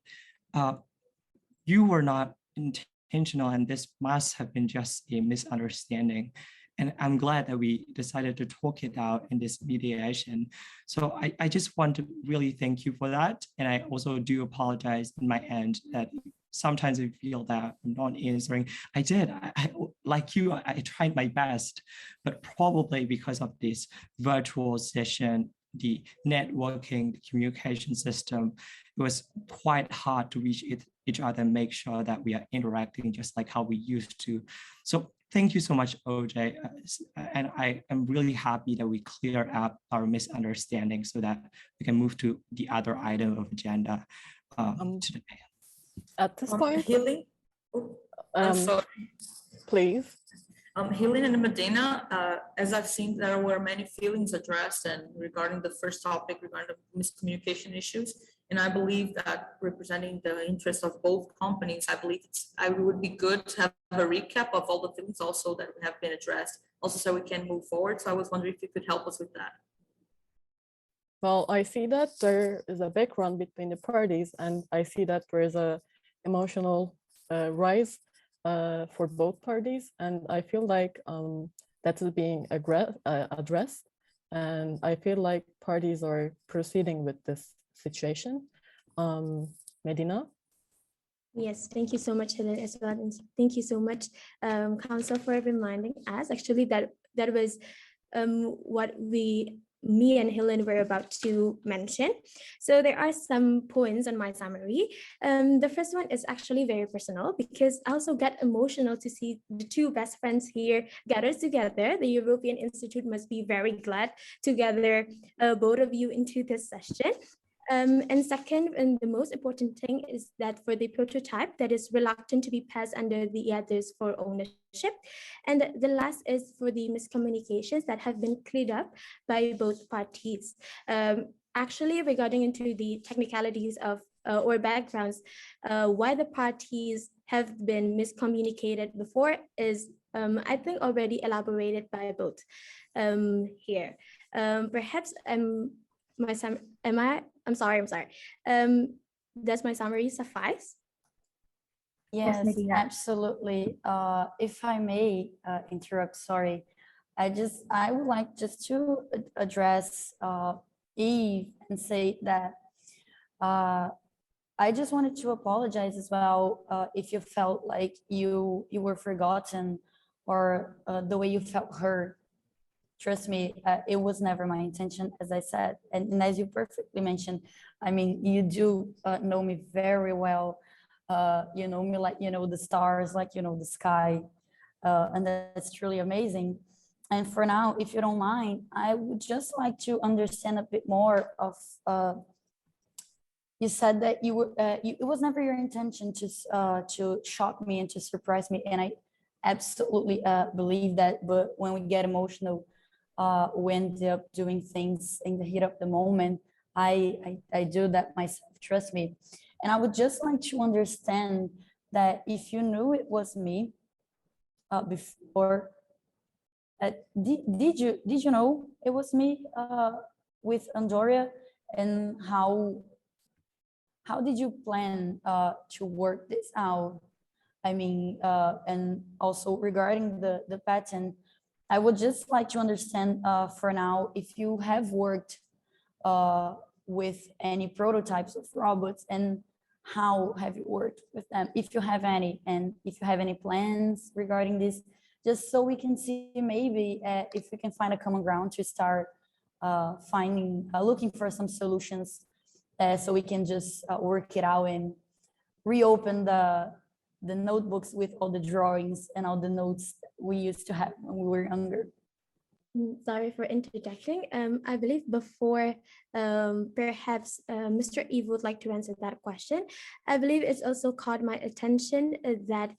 E: you were not intentional and this must have been just a misunderstanding. And I'm glad that we decided to talk it out in this mediation. So I just want to really thank you for that. And I also do apologize on my end that sometimes I feel that I'm not answering. I did, like you, I tried my best, but probably because of this virtual session, the networking, the communication system, it was quite hard to reach each other and make sure that we are interacting just like how we used to. So thank you so much, OJ. And I am really happy that we clear up our misunderstanding so that we can move to the other item of agenda today.
C: At this point,
B: Healing. Oh, I'm sorry.
C: Please.
B: Healing and Medina, as I've seen, there were many feelings addressed and regarding the first topic, regarding the miscommunication issues. And I believe that representing the interests of both companies, I would be good to have a recap of all the things also that have been addressed, also so we can move forward. So I was wondering if you could help us with that.
C: Well, I see that there is a background between the parties, and I see that there is a emotional rise for both parties, and I feel like that is being addressed, and I feel like parties are proceeding with this situation. Medina?
A: Yes, thank you so much, Helen, as well. And thank you so much, Council, for reminding us. Actually, that was what me and Helen were about to mention. So there are some points on my summary. The first one is actually very personal because I also get emotional to see the two best friends here gathered together. The European Institute must be very glad to gather both of you into this session. And second, and the most important thing is that for the prototype that is reluctant to be passed under the others for ownership. And the last is for the miscommunications that have been cleared up by both parties. Actually, regarding into the technicalities of or backgrounds, why the parties have been miscommunicated before is, I think, already elaborated by both here. Perhaps I'm sorry. Does my summary suffice?
D: Yes, absolutely. If I may interrupt, sorry. I would like just to address Eve and say that I just wanted to apologize as well if you felt like you were forgotten or the way you felt hurt. Trust me, it was never my intention, as I said. And as you perfectly mentioned, I mean, you do know me very well. You know me like, you know, the stars, like, you know, the sky. And that's truly amazing. And for now, if you don't mind, I would just like to understand a bit more of, you said that it was never your intention to shock me and to surprise me. And I absolutely believe that, but when we get emotional, we end up doing things in the heat of the moment. I do that myself, trust me. And I would just like to understand that if you knew it was me before, did you know it was me with Andoria, and how how did you plan to work this out? I mean, and also regarding the patent, I would just like to understand for now if you have worked with any prototypes of robots, and how have you worked with them, if you have any, and if you have any plans regarding this, just so we can see maybe if we can find a common ground to start looking for some solutions, so we can just work it out and reopen the notebooks with all the drawings and all the notes we used to have when we were younger.
A: Sorry for interjecting. I believe before perhaps Mr. Eve would like to answer that question. I believe it's also caught my attention that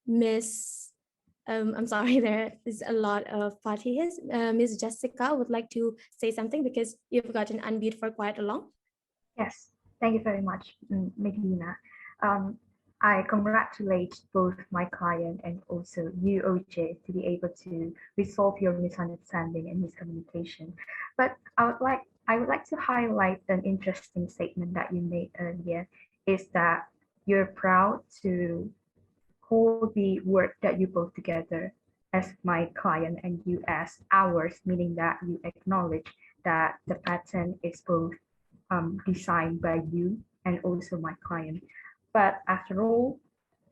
A: Miss, I'm sorry, there is a lot of parties. Miss Jessica would like to say something because you've gotten unmute for quite a long.
F: Yes, thank you very much, Medina. I congratulate both my client and also you, OJ, to be able to resolve your misunderstanding and miscommunication. But I would like to highlight an interesting statement that you made earlier, is that you're proud to hold the work that you both together as my client and you as ours, meaning that you acknowledge that the pattern is both designed by you and also my client. But after all,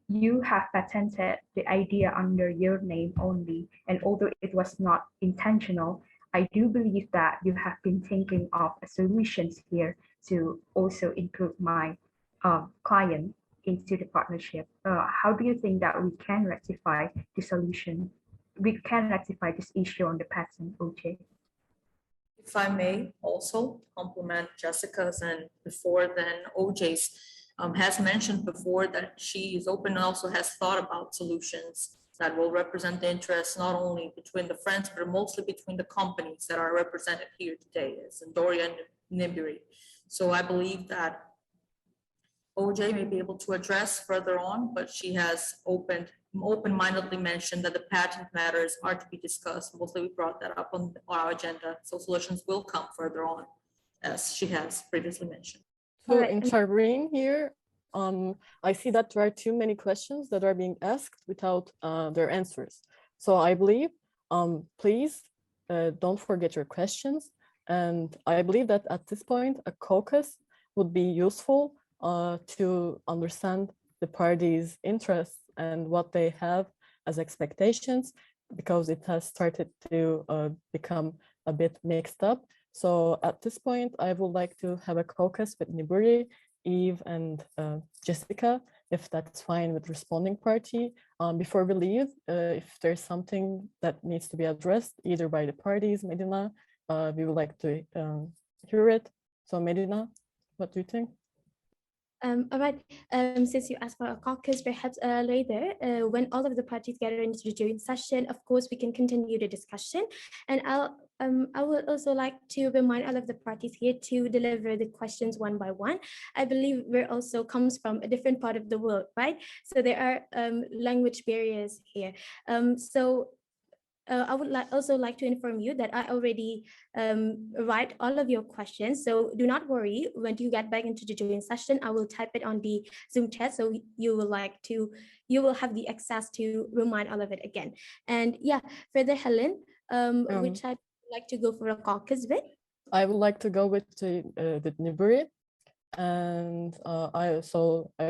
F: you have patented the idea under your name only, and although it was not intentional, I do believe that you have been thinking of solutions here to also include my client into the partnership. How do you think that we can rectify the solution? We can rectify this issue on the patent, OJ?
B: If I may also compliment Jessica's and before then OJ's, has mentioned before that she is open and also has thought about solutions that will represent the interests not only between the friends, but mostly between the companies that are represented here today, as Doria and Nibiri. So I believe that OJ may be able to address further on, but she has open-mindedly mentioned that the patent matters are to be discussed. Mostly we brought that up on our agenda, so solutions will come further on, as she has previously mentioned.
C: To intervene here, I see that there are too many questions that are being asked without their answers. So I believe, please don't forget your questions. And I believe that at this point, a caucus would be useful to understand the parties' interests and what they have as expectations, because it has started to become a bit mixed up. So at this point, I would like to have a caucus with Niburi, Eve, and Jessica, if that's fine with responding party. Before we leave, if there's something that needs to be addressed, either by the parties, Medina, we would like to hear it. So Medina, what do you think?
A: All right, since you asked for a caucus, perhaps later, when all of the parties gather into the joint session, of course, we can continue the discussion. And I would also like to remind all of the parties here to deliver the questions one by one. I believe we're also comes from a different part of the world, right? So there are language barriers here. I would also like to inform you that I already write all of your questions. So do not worry. When you get back into the joint session, I will type it on the Zoom chat. So you will have the access to remind all of it again. And yeah, further Helen, which I'd like to go for a caucus with?
C: I would like to go with Niburi. And I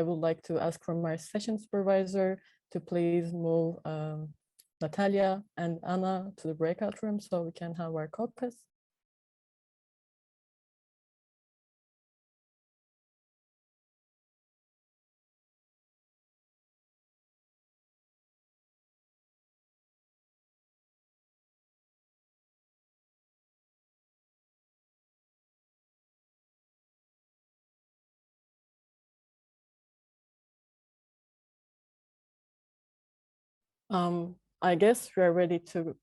C: would like to ask from my session supervisor to please move Natalia and Anna to the breakout room so we can have our caucus. I guess we are ready to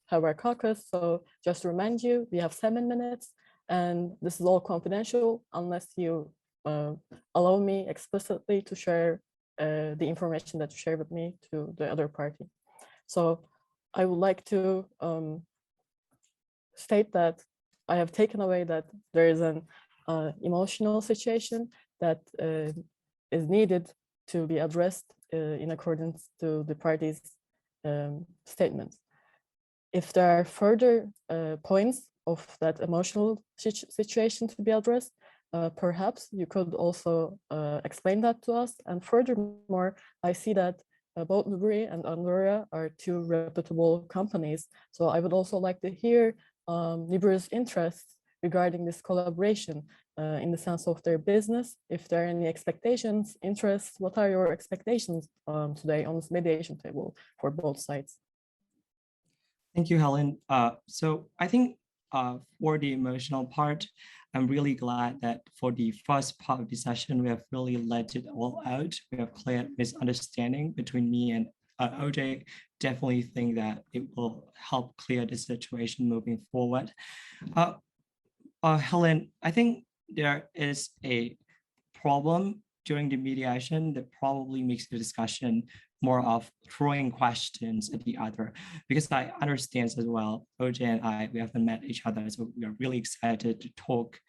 C: have our caucus. So just to remind you, we have 7 minutes and this is all confidential unless you allow me explicitly to share the information that you share with me to the other party. So I would like to state that I have taken away that there is an emotional situation that is needed to be addressed in accordance to the parties' statements. If there are further points of that emotional situation to be addressed, perhaps you could also explain that to us. And furthermore, I see that both Nuburi and Andorra are two reputable companies. So I would also like to hear Nuburi's interests regarding this collaboration in the sense of their business. If there are any expectations, interests, what are your expectations today on this mediation table for both sides?
E: Thank you, Helen. So I think for the emotional part, I'm really glad that for the first part of the session, we have really let it all out. We have cleared misunderstanding between me and OJ. Definitely think that it will help clear the situation moving forward. Helen, I think there is a problem during the mediation that probably makes the discussion more of throwing questions at the other, because I understand as well, OJ and I, we haven't met each other, so we are really excited to talk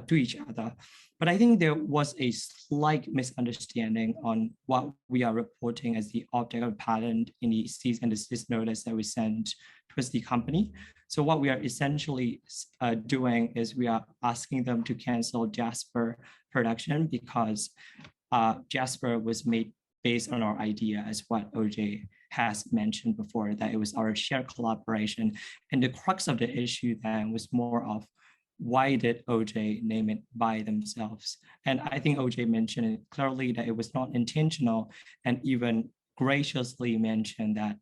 E: to each other. But I think there was a slight misunderstanding on what we are reporting as the object of patent in the cease and desist notice that we sent towards the company. So what we are essentially doing is we are asking them to cancel Jasper production because Jasper was made based on our idea, as what OJ has mentioned before, that it was our shared collaboration. And the crux of the issue then was more of, why did OJ name it by themselves? And I think OJ mentioned it clearly that it was not intentional, and even graciously mentioned that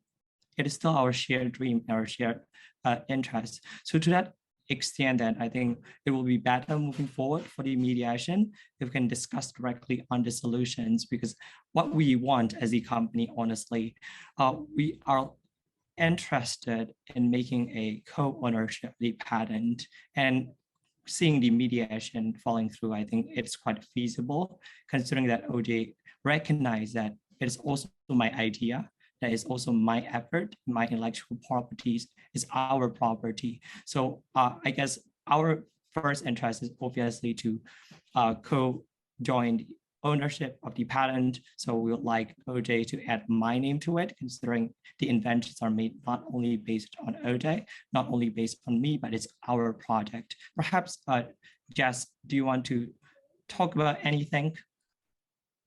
E: it is still our shared dream, our shared interest. So to that extent, that I think it will be better moving forward for the mediation if we can discuss directly on the solutions, because what we want as a company, honestly, we are interested in making a co-ownership of the patent, and seeing the mediation falling through, I think it's quite feasible, considering that OJ recognized that it's also my idea, that is also my effort, my intellectual properties is our property. So I guess our first interest is obviously to co-join the ownership of the patent. So we would like OJ to add my name to it, considering the inventions are made not only based on OJ, not only based on me, but it's our project. Perhaps, Jess, do you want to talk about anything?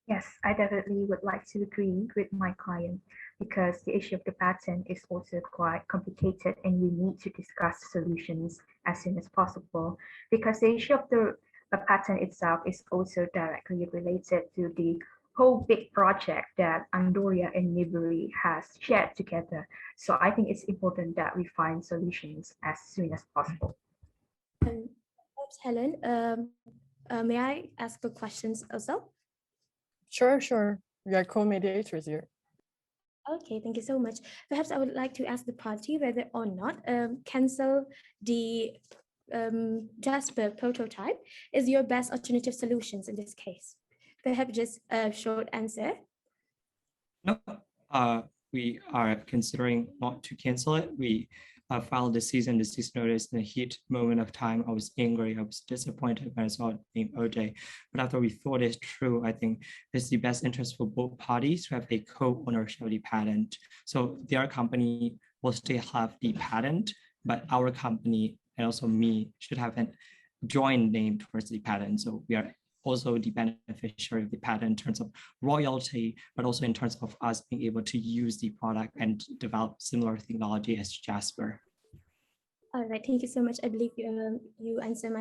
F: Yes, I definitely would like to agree with my client, because the issue of the patent is also quite complicated and we need to discuss solutions as soon as possible, because the issue of the patent itself is also directly related to the whole big project that Andoria and Niburi has shared together. So I think it's important that we find solutions as soon as possible.
A: Perhaps Helen, may I ask the questions also?
C: Sure. We are co-mediators here.
A: Okay, thank you so much. Perhaps I would like to ask the party whether or not cancel the Jasper prototype is your best alternative solutions in this case. Perhaps just a short answer.
E: No, we are considering not to cancel it. We filed the cease and desist notice in a heat moment of time. I was angry, I was disappointed when I saw the name OJ. But after we thought it through, I think it's the best interest for both parties to have a co-ownership of the patent. So their company will still have the patent, but our company and also me should have a joint name towards the patent. So we are also the beneficiary of the patent in terms of royalty, but also in terms of us being able to use the product and develop similar technology as Jasper.
A: All right, thank you so much. I believe you answered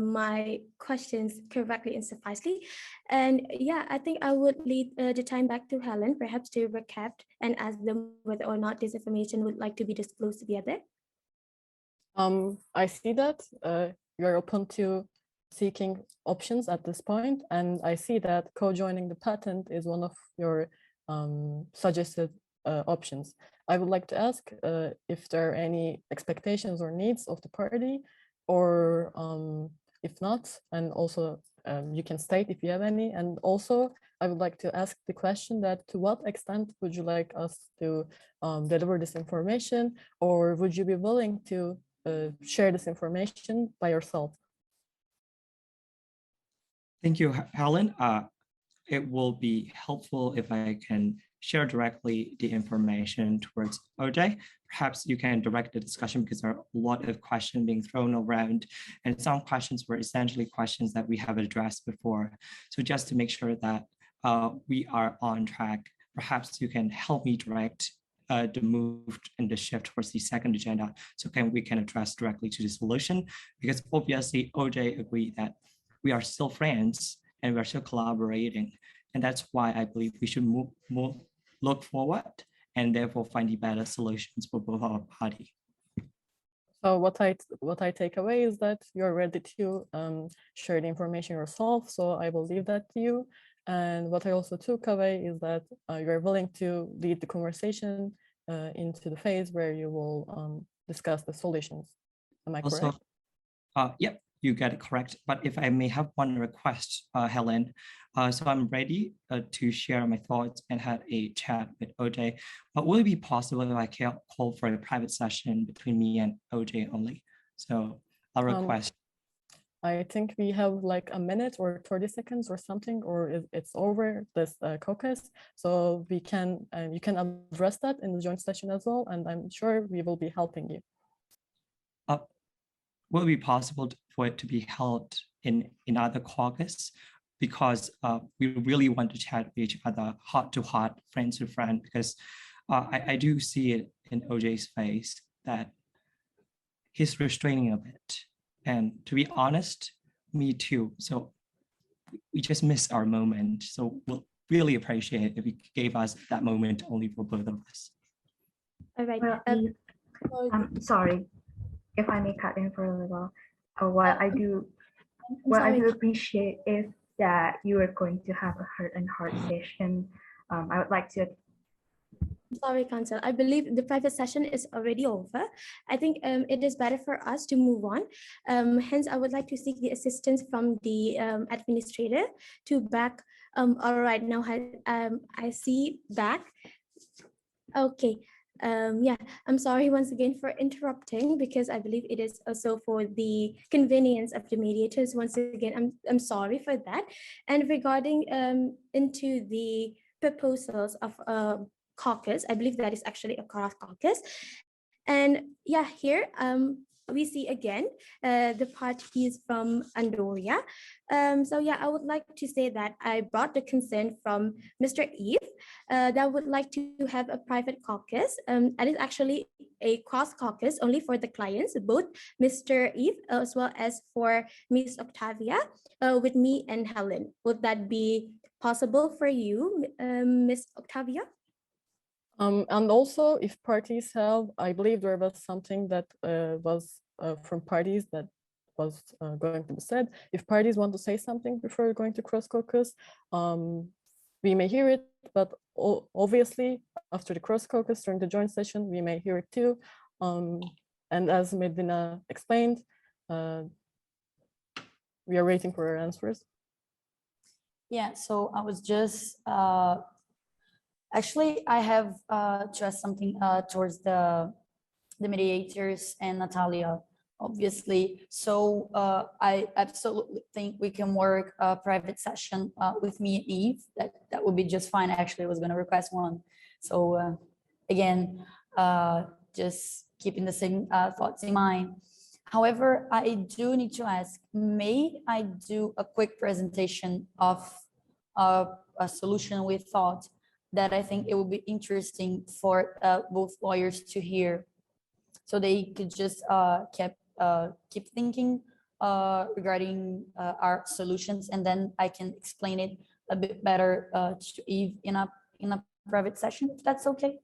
A: my questions correctly and sufficiently. And yeah, I think I would lead the time back to Helen, perhaps to recap and ask them whether or not this information would like to be disclosed to the other.
C: I see that you're open to seeking options at this point, and I see that co-joining the patent is one of your suggested options. I would like to ask if there are any expectations or needs of the party, or if not, and also you can state if you have any. And also, I would like to ask the question that to what extent would you like us to deliver this information, or would you be willing to share this information by yourself?
E: Thank you, Helen. It will be helpful if I can share directly the information towards OJ. Perhaps you can direct the discussion because there are a lot of questions being thrown around, and some questions were essentially questions that we have addressed before. So just to make sure that we are on track, perhaps you can help me direct the move and the shift towards the second agenda, so we can address directly to the solution. Because obviously OJ agreed that we are still friends and we're still collaborating, and that's why I believe we should look forward and therefore find the better solutions for both our party.
C: So what I take away is that you're ready to share the information yourself. So I will leave that to you. And what I also took away is that you're willing to lead the conversation into the phase where you will discuss the solutions. Am I correct?
E: Yep, you get it correct. But if I may have one request, Helen, so I'm ready to share my thoughts and have a chat with OJ. But will it be possible if I can call for a private session between me and OJ only? So I'll request.
C: I think we have like a minute or 30 seconds or something, or it's over this caucus. So we can, you can address that in the joint session as well. And I'm sure we will be helping you.
E: Will it be possible for it to be held in other caucus? Because we really want to chat with each other, heart to heart, friend to friend, because I do see it in OJ's face that he's restraining a bit. And to be honest, me too. So we just missed our moment. So we'll really appreciate it if you gave us that moment only for both of us.
A: All right.
F: Well, I'm sorry if I may cut in for a little. What I do appreciate is that you are going to have a heart and heart session. I would like to.
A: Sorry, Council. I believe the private session is already over. I think it is better for us to move on. Hence, I would like to seek the assistance from the administrator to back. All right, now I see back. Okay. Yeah, I'm sorry once again for interrupting, because I believe it is also for the convenience of the mediators. Once again, I'm sorry for that. And regarding into the proposals of caucus, I believe that is actually a cross caucus. And yeah, here we see again the parties from Andoria. So yeah, I would like to say that I brought the consent from Mr. Eve that would like to have a private caucus. That is actually a cross caucus only for the clients, both Mr. Eve as well as for Miss Octavia, with me and Helen. Would that be possible for you, Miss Octavia?
C: And also, if parties have, I believe there was something that was from parties that was going to be said. If parties want to say something before going to cross caucus, we may hear it, but obviously after the cross caucus during the joint session, we may hear it too. And as Medina explained, we are waiting for her answers.
D: Yeah, so I was just, actually, I have just something towards the mediators and Natalia, obviously. So I absolutely think we can work a private session with me and Eve. That would be just fine. Actually, I was going to request one. So again, just keeping the same thoughts in mind. However, I do need to ask, may I do a quick presentation of a solution we thought that I think it would be interesting for both lawyers to hear, so they could just keep thinking regarding our solutions, and then I can explain it a bit better to Eve in a private session, if that's okay.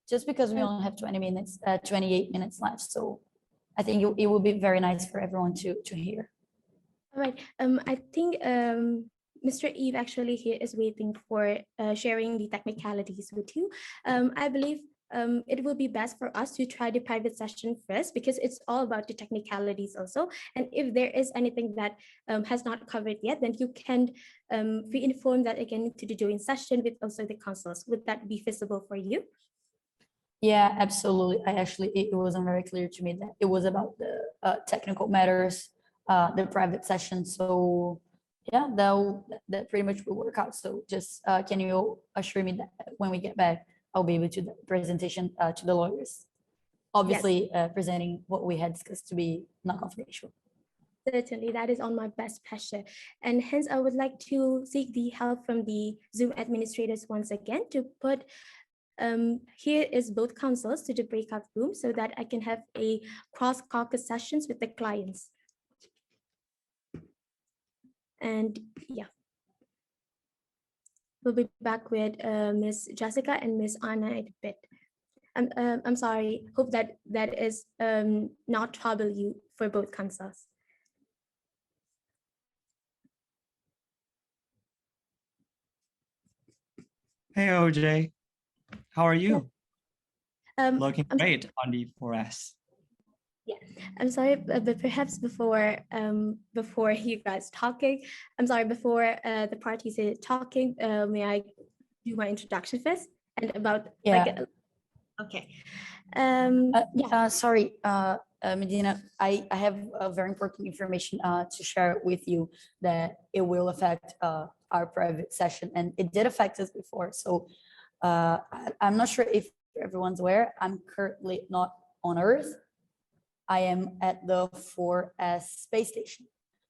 D: Just because we only have 20 minutes, 28 minutes left, so I think it will be very nice for everyone to hear.
A: All right. I think Mr. Eve actually here is waiting for sharing the technicalities with you. I believe it will be best for us to try the private session first, because it's all about the technicalities also. And if there is anything that has not covered yet, then you can re-inform that again to the joint session with also the councils. Would that be feasible for you?
D: Yeah, absolutely. It wasn't very clear to me that it was about the technical matters, the private session. So yeah, that pretty much will work out. So just can you assure me that when we get back, I'll be able to do the presentation to the lawyers? Obviously, presenting what we had discussed to be not confidential.
A: Certainly, that is on my best pleasure. And hence, I would like to seek the help from the Zoom administrators once again to put here is both councils to the breakout room so that I can have a cross caucus sessions with the clients. And yeah, we'll be back with Miss Jessica and Miss Anna in a bit. I'm sorry. Hope that is not trouble you for both councils.
E: Hey, OJ, how are you? Looking
A: I'm
E: great on the 4S.
A: Yeah, I'm sorry, but perhaps before you guys talking, I'm sorry, before the parties are talking, may I do my introduction first and about okay.
D: Sorry, Medina, I have a very important information to share with you that it will affect our private session, and it did affect us before. So I'm not sure if everyone's aware, I'm currently not on Earth. I am at the 4S space station.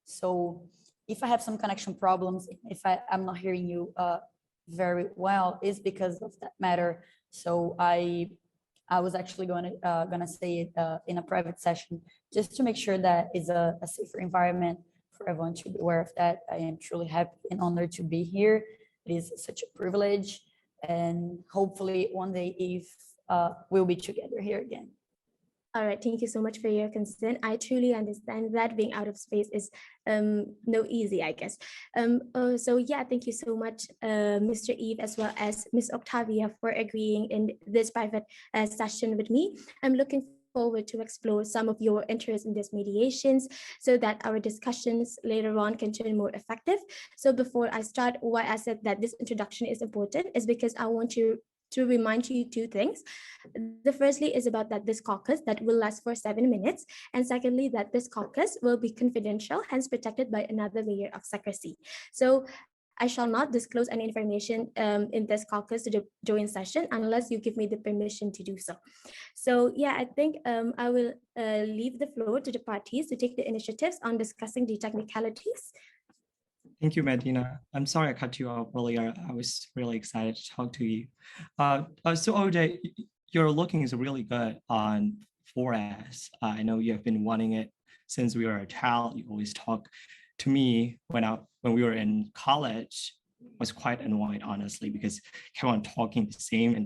D: So if I have some connection problems, if I'm not hearing you very well, is because of that matter. So I was actually gonna say it in a private session, just to make sure that is a safer environment for everyone to be aware of that. I am truly happy and honored to be here. It is such a privilege, and hopefully one day if we'll be together here again.
A: All right, thank you so much for your concern. I truly understand that being out of space is no easy, I guess. So yeah, thank you so much, Mr. Eve, as well as Miss Octavia, for agreeing in this private session with me. I'm looking forward to explore some of your interest in these mediations so that our discussions later on can turn more effective. So before I start, why I said that this introduction is important is because I want to remind you two things. The firstly is about that this caucus that will last for 7 minutes, and secondly that this caucus will be confidential, hence protected by another layer of secrecy. So I shall not disclose any information in this caucus to the joint session unless you give me the permission to do so. So yeah, I think I will leave the floor to the parties to take the initiatives on discussing the technicalities.
E: Thank you, Medina. I'm sorry I cut you off earlier. I was really excited to talk to you. So OJ, your looking is really good on 4S. I know you have been wanting it since we were a child. You always talk to me when we were in college. I was quite annoyed, honestly, because kept on talking the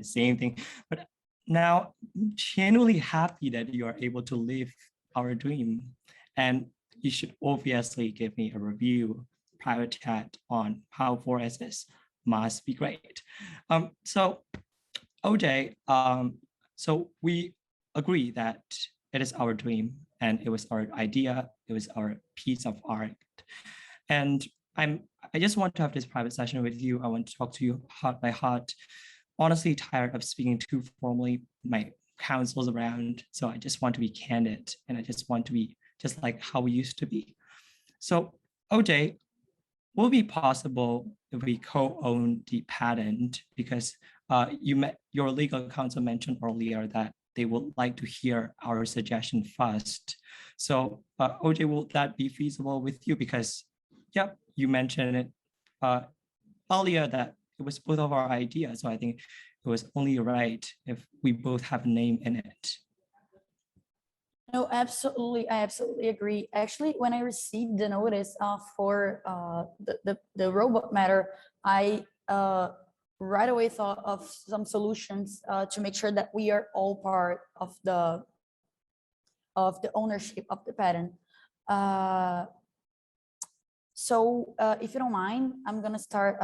E: same thing. But now, genuinely happy that you are able to live our dream. And you should obviously give me a review, private chat on how 4S is. Must be great. So OJ, so we agree that it is our dream and it was our idea, it was our piece of art. And I just want to have this private session with you. I want to talk to you heart by heart. Honestly, tired of speaking too formally, my counsel's around. So I just want to be candid and I just want to be just like how we used to be. So OJ, will it be possible if we co-own the patent? Because your legal counsel mentioned earlier that they would like to hear our suggestion first. So OJ, will that be feasible with you? Because yep, you mentioned it earlier that it was both of our ideas. So I think it was only right if we both have a name in it.
D: No, absolutely. I absolutely agree. Actually, when I received the notice for the robot matter, I right away thought of some solutions to make sure that we are all part of the ownership of the patent. So if you don't mind, I'm gonna start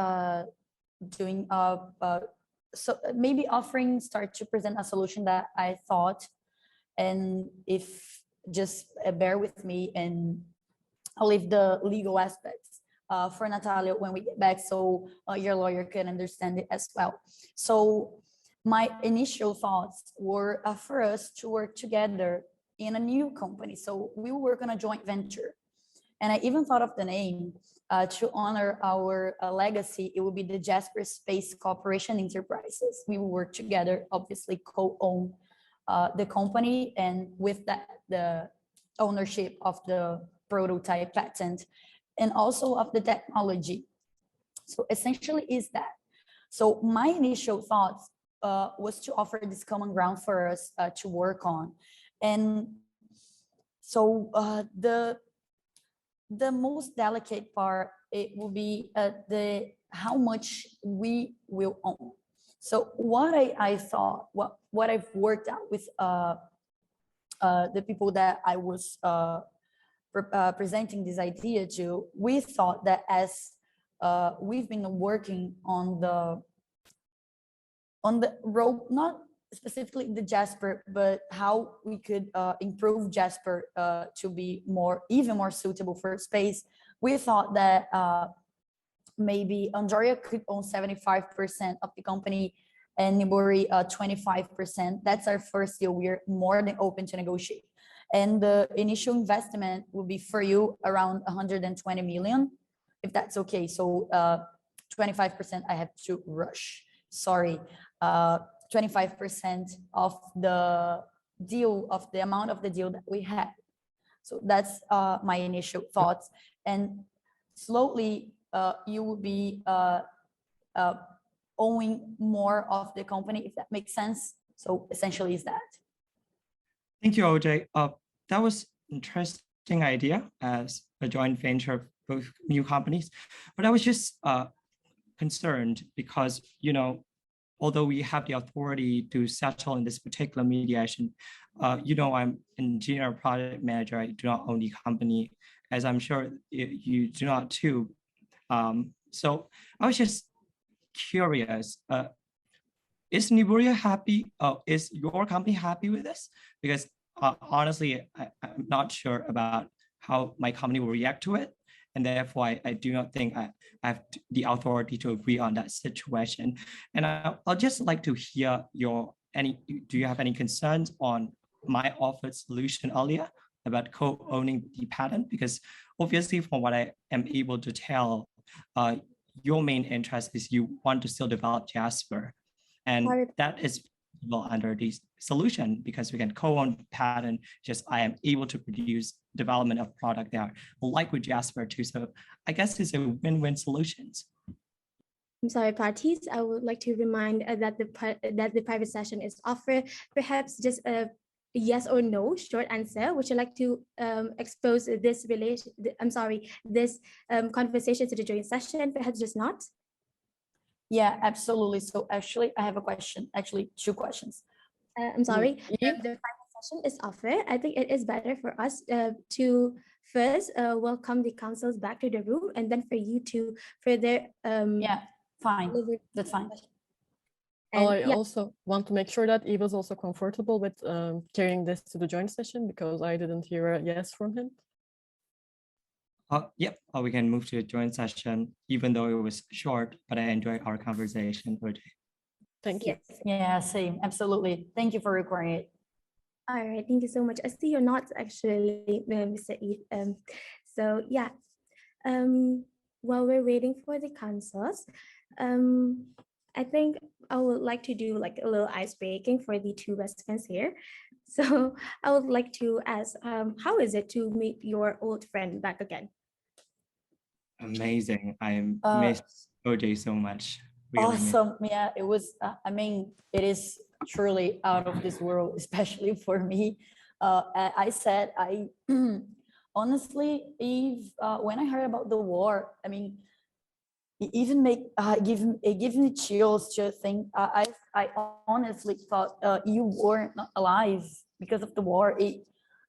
D: doing so maybe start to present a solution that I thought. And if just bear with me, and I'll leave the legal aspects for Natalia when we get back, so your lawyer can understand it as well. So my initial thoughts were for us to work together in a new company. So we will work on a joint venture. And I even thought of the name to honor our legacy, it will be the Jasper Space Corporation Enterprises. We will work together, obviously co-own the company, and with that, the ownership of the prototype patent and also of the technology. So essentially is that. So my initial thoughts was to offer this common ground for us to work on. And so the most delicate part, it will be the how much we will own. So what I thought, what I've worked out with the people that I was presenting this idea to, we thought that as we've been working on the road, not specifically the Jasper, but how we could improve Jasper to be even more suitable for space. We thought that maybe Andoria could own 75% of the company and Nibori 25%. That's our first deal. We're more than open to negotiate. And the initial investment will be for you around 120 million, if that's okay. So 25%, I have to rush. Sorry. 25% of the deal, of the amount of the deal that we had. So that's my initial thoughts. And slowly, you will be owning more of the company, if that makes sense. So essentially is that.
E: Thank you, OJ. That was interesting idea as a joint venture of both new companies. But I was just concerned because, although we have the authority to settle in this particular mediation, I'm engineer project manager. I do not own the company, as I'm sure you do not too. So I was just curious, is Niburia happy? Is your company happy with this? Because honestly, I'm not sure about how my company will react to it. And therefore, I do not think I have the authority to agree on that situation. And I'll just like to hear do you have any concerns on my offered solution earlier about co-owning the patent? Because obviously from what I am able to tell, your main interest is you want to still develop Jasper. And that is under this solution because we can co-own patent, just I am able to produce development of product that are like with Jasper too. So I guess it's a win-win solutions.
A: I'm sorry, parties. I would like to remind that the private session is offered. Perhaps just a yes or no short answer. Would you like to expose this conversation to the joint session? Perhaps just not.
D: Yeah, absolutely. So actually, I have a question. Actually, two questions.
A: I'm sorry. The private session is offered. I think it is better for us to first welcome the councils back to the room, and then for you to further.
D: Yeah, fine. That's fine.
C: And I also want to make sure that Eve is also comfortable with carrying this to the joint session because I didn't hear a yes from him.
E: Yep, we can move to a joint session, even though it was short, but I enjoyed our conversation.
C: Thank you.
D: Yes. Yeah, same. Absolutely. Thank you for requiring it.
A: All right, thank you so much. I see you're not actually, Mr. Eve. So yeah, while we're waiting for the councils, I think I would like to do like a little ice breaking for the two best friends here. So I would like to ask, how is it to meet your old friend back again?
E: Amazing. I miss OJ so much.
D: Really awesome. Yeah, it was, it is truly out of this world, especially for me. I said, honestly, Eve, when I heard about the war, it even give me chills to think. I honestly thought you weren't alive because of the war.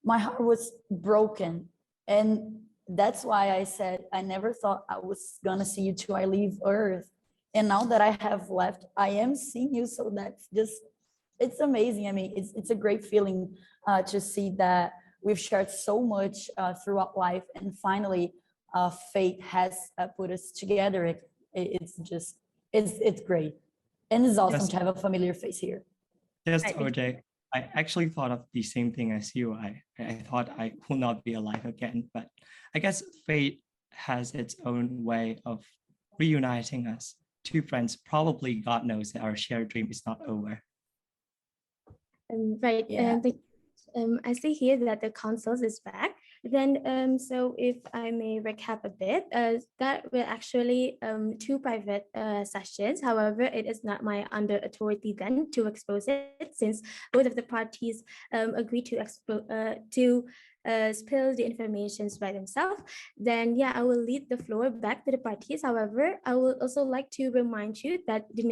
D: My heart was broken, and that's why I said I never thought I was gonna see you till I leave Earth. And now that I have left, I am seeing you. So that's just, it's amazing. It's a great feeling to see that we've shared so much throughout life, and finally, fate has put us together. It's great, and it's awesome to have a familiar face here.
E: Yes, OJ, I actually thought of the same thing as you. I thought I will not be alive again, but I guess fate has its own way of reuniting us. Two friends, probably God knows that our shared dream is not over.
A: Right.
D: Yeah.
A: I see here that the consoles is back. Then, so if I may recap a bit, that were actually two private sessions. However, it is not my under authority then to expose it, since both of the parties agreed to spill the information by themselves. Then, yeah, I will lead the floor back to the parties. However, I will also like to remind you that the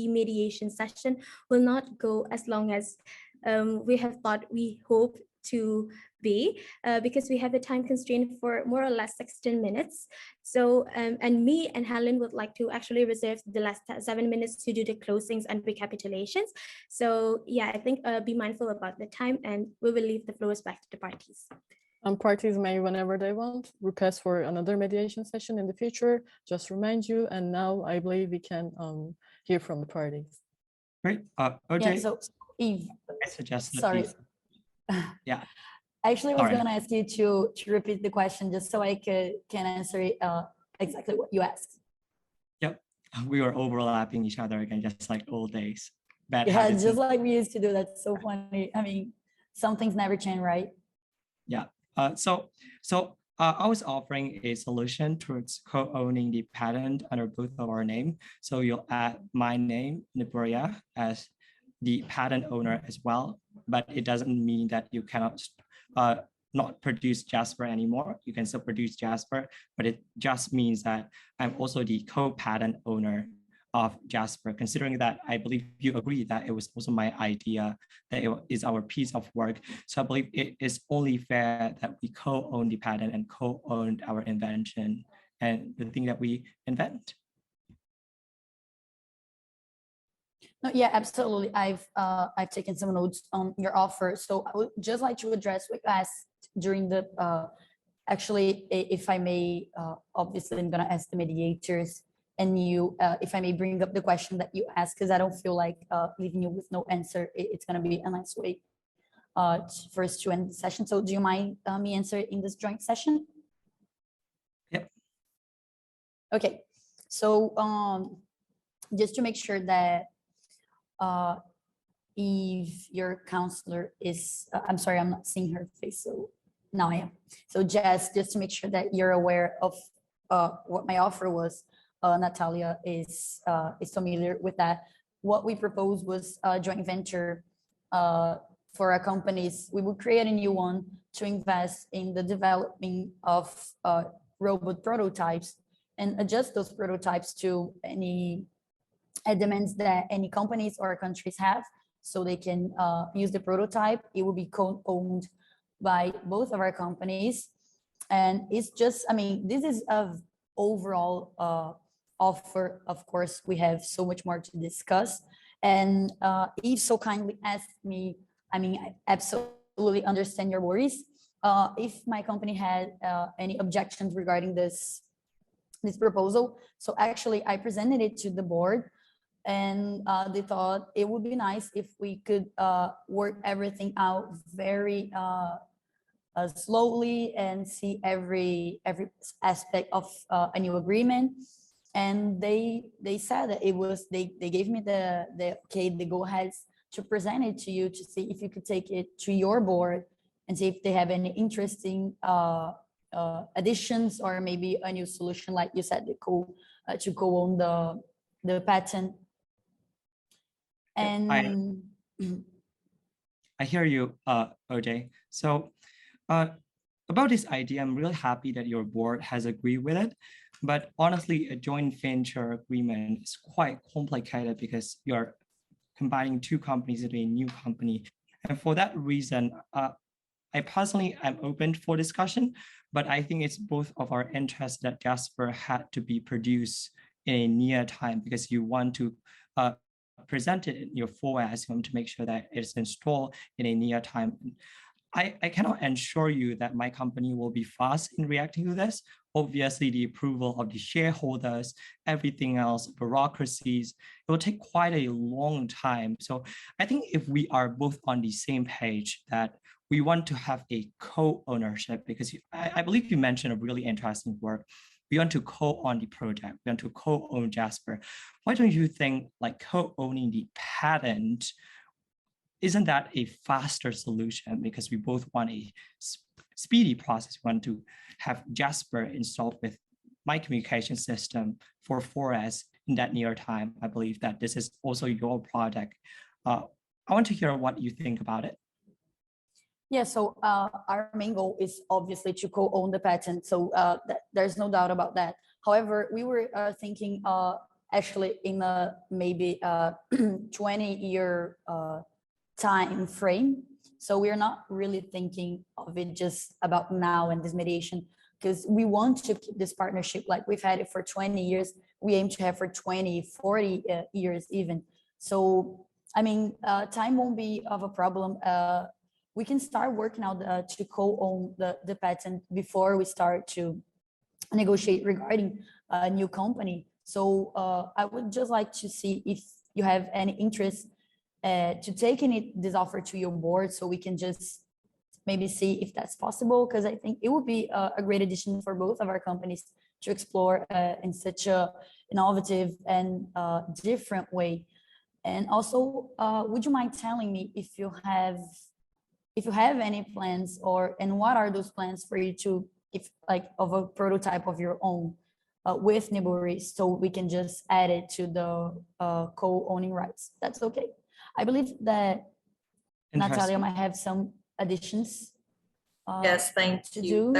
A: mediation session will not go as long as we have thought we hope to be, because we have a time constraint for more or less 16 minutes. So, and me and Helen would like to actually reserve the last 7 minutes to do the closings and recapitulations. So yeah, I think be mindful about the time, and we will leave the floors back to the parties.
C: Parties may, whenever they want, request for another mediation session in the future. Just remind you. And now I believe we can hear from the parties.
E: Great.
D: Yeah,
E: OJ,
D: so Eve,
E: I suggest that
D: sorry.
E: yeah.
D: I actually was
E: Sorry.
D: gonna ask you to repeat the question just so I can answer it, exactly what you asked.
E: Yep. We were overlapping each other again, just like old days. Bad
D: Yeah,
E: habits.
D: just like we used to do. That's so funny. I mean, some things never change, right?
E: Yeah. So I was offering a solution towards co-owning the patent under both of our name. So you'll add my name, Niburia, as the patent owner as well, but it doesn't mean that you cannot not produce Jasper anymore. You can still produce Jasper, but it just means that I'm also the co-patent owner of Jasper, considering that I believe you agree that it was also my idea, that it is our piece of work. So I believe it is only fair that we co-own the patent and co-own our invention and the thing that we invent.
D: No, yeah, absolutely. I've taken some notes on your offer. So I would just like to address what you asked during the actually, if I may, obviously I'm gonna ask the mediators and you, if I may bring up the question that you asked, because I don't feel like leaving you with no answer. It's gonna be a nice way for us to end the session. So do you mind me answer in this joint session?
E: Yep.
D: Okay. So just to make sure that if your counselor is, I'm sorry, I'm not seeing her face, so now I am. So just to make sure that you're aware of what my offer was, Natalia is familiar with that. What we proposed was a joint venture for our companies. We would create a new one to invest in the development of robot prototypes and adjust those prototypes to any demands that any companies or countries have, so they can use the prototype. It will be co-owned by both of our companies. And it's just, I mean, this is of overall offer. Of course, we have so much more to discuss. And Eve so kindly asked me, I mean, I absolutely understand your worries. If my company had any objections regarding this proposal. So actually I presented it to the board, and they thought it would be nice if we could work everything out very slowly and see every aspect of a new agreement. And they said that it was, they gave me the okay, the go aheads to present it to you, to see if you could take it to your board and see if they have any interesting additions or maybe a new solution, like you said, to go on the patent. And
E: I hear you, OJ. So about this idea, I'm really happy that your board has agreed with it. But honestly, a joint venture agreement is quite complicated because you're combining two companies into a new company. And for that reason, I personally am open for discussion, but I think it's both of our interests that Jasper had to be produced in a near time, because you want to present it in your forward to make sure that it's installed in a near time. I cannot ensure you that my company will be fast in reacting to this. Obviously, the approval of the shareholders, everything else, bureaucracies, it will take quite a long time. So I think if we are both on the same page that we want to have a co-ownership, because I believe you mentioned a really interesting word. We want to co-own the project, we want to co-own Jasper. Why don't you think like co-owning the patent, isn't that a faster solution? Because we both want a speedy process. We want to have Jasper installed with my communication system for 4S in that near time. I believe that this is also your project. I want to hear what you think about it.
D: Yeah, so our main goal is obviously to co-own the patent. So there's no doubt about that. However, we were thinking actually in a maybe 20-year time frame. So we're not really thinking of it just about now and this mediation, because we want to keep this partnership like we've had it for 20 years. We aim to have for 20, 40 years even. So, I mean, time won't be of a problem. We can start working out to co-own the patent before we start to negotiate regarding a new company. So I would just like to see if you have any interest to taking this offer to your board, so we can just maybe see if that's possible, because I think it would be a great addition for both of our companies to explore in such a innovative and different way. And also, would you mind telling me if you have any plans, and what are those plans for you to, if like of a prototype of your own with Niburi, so we can just add it to the co-owning rights? That's okay. I believe that Natalia might have some additions.
B: Yes, thank
D: to
B: you.
D: do.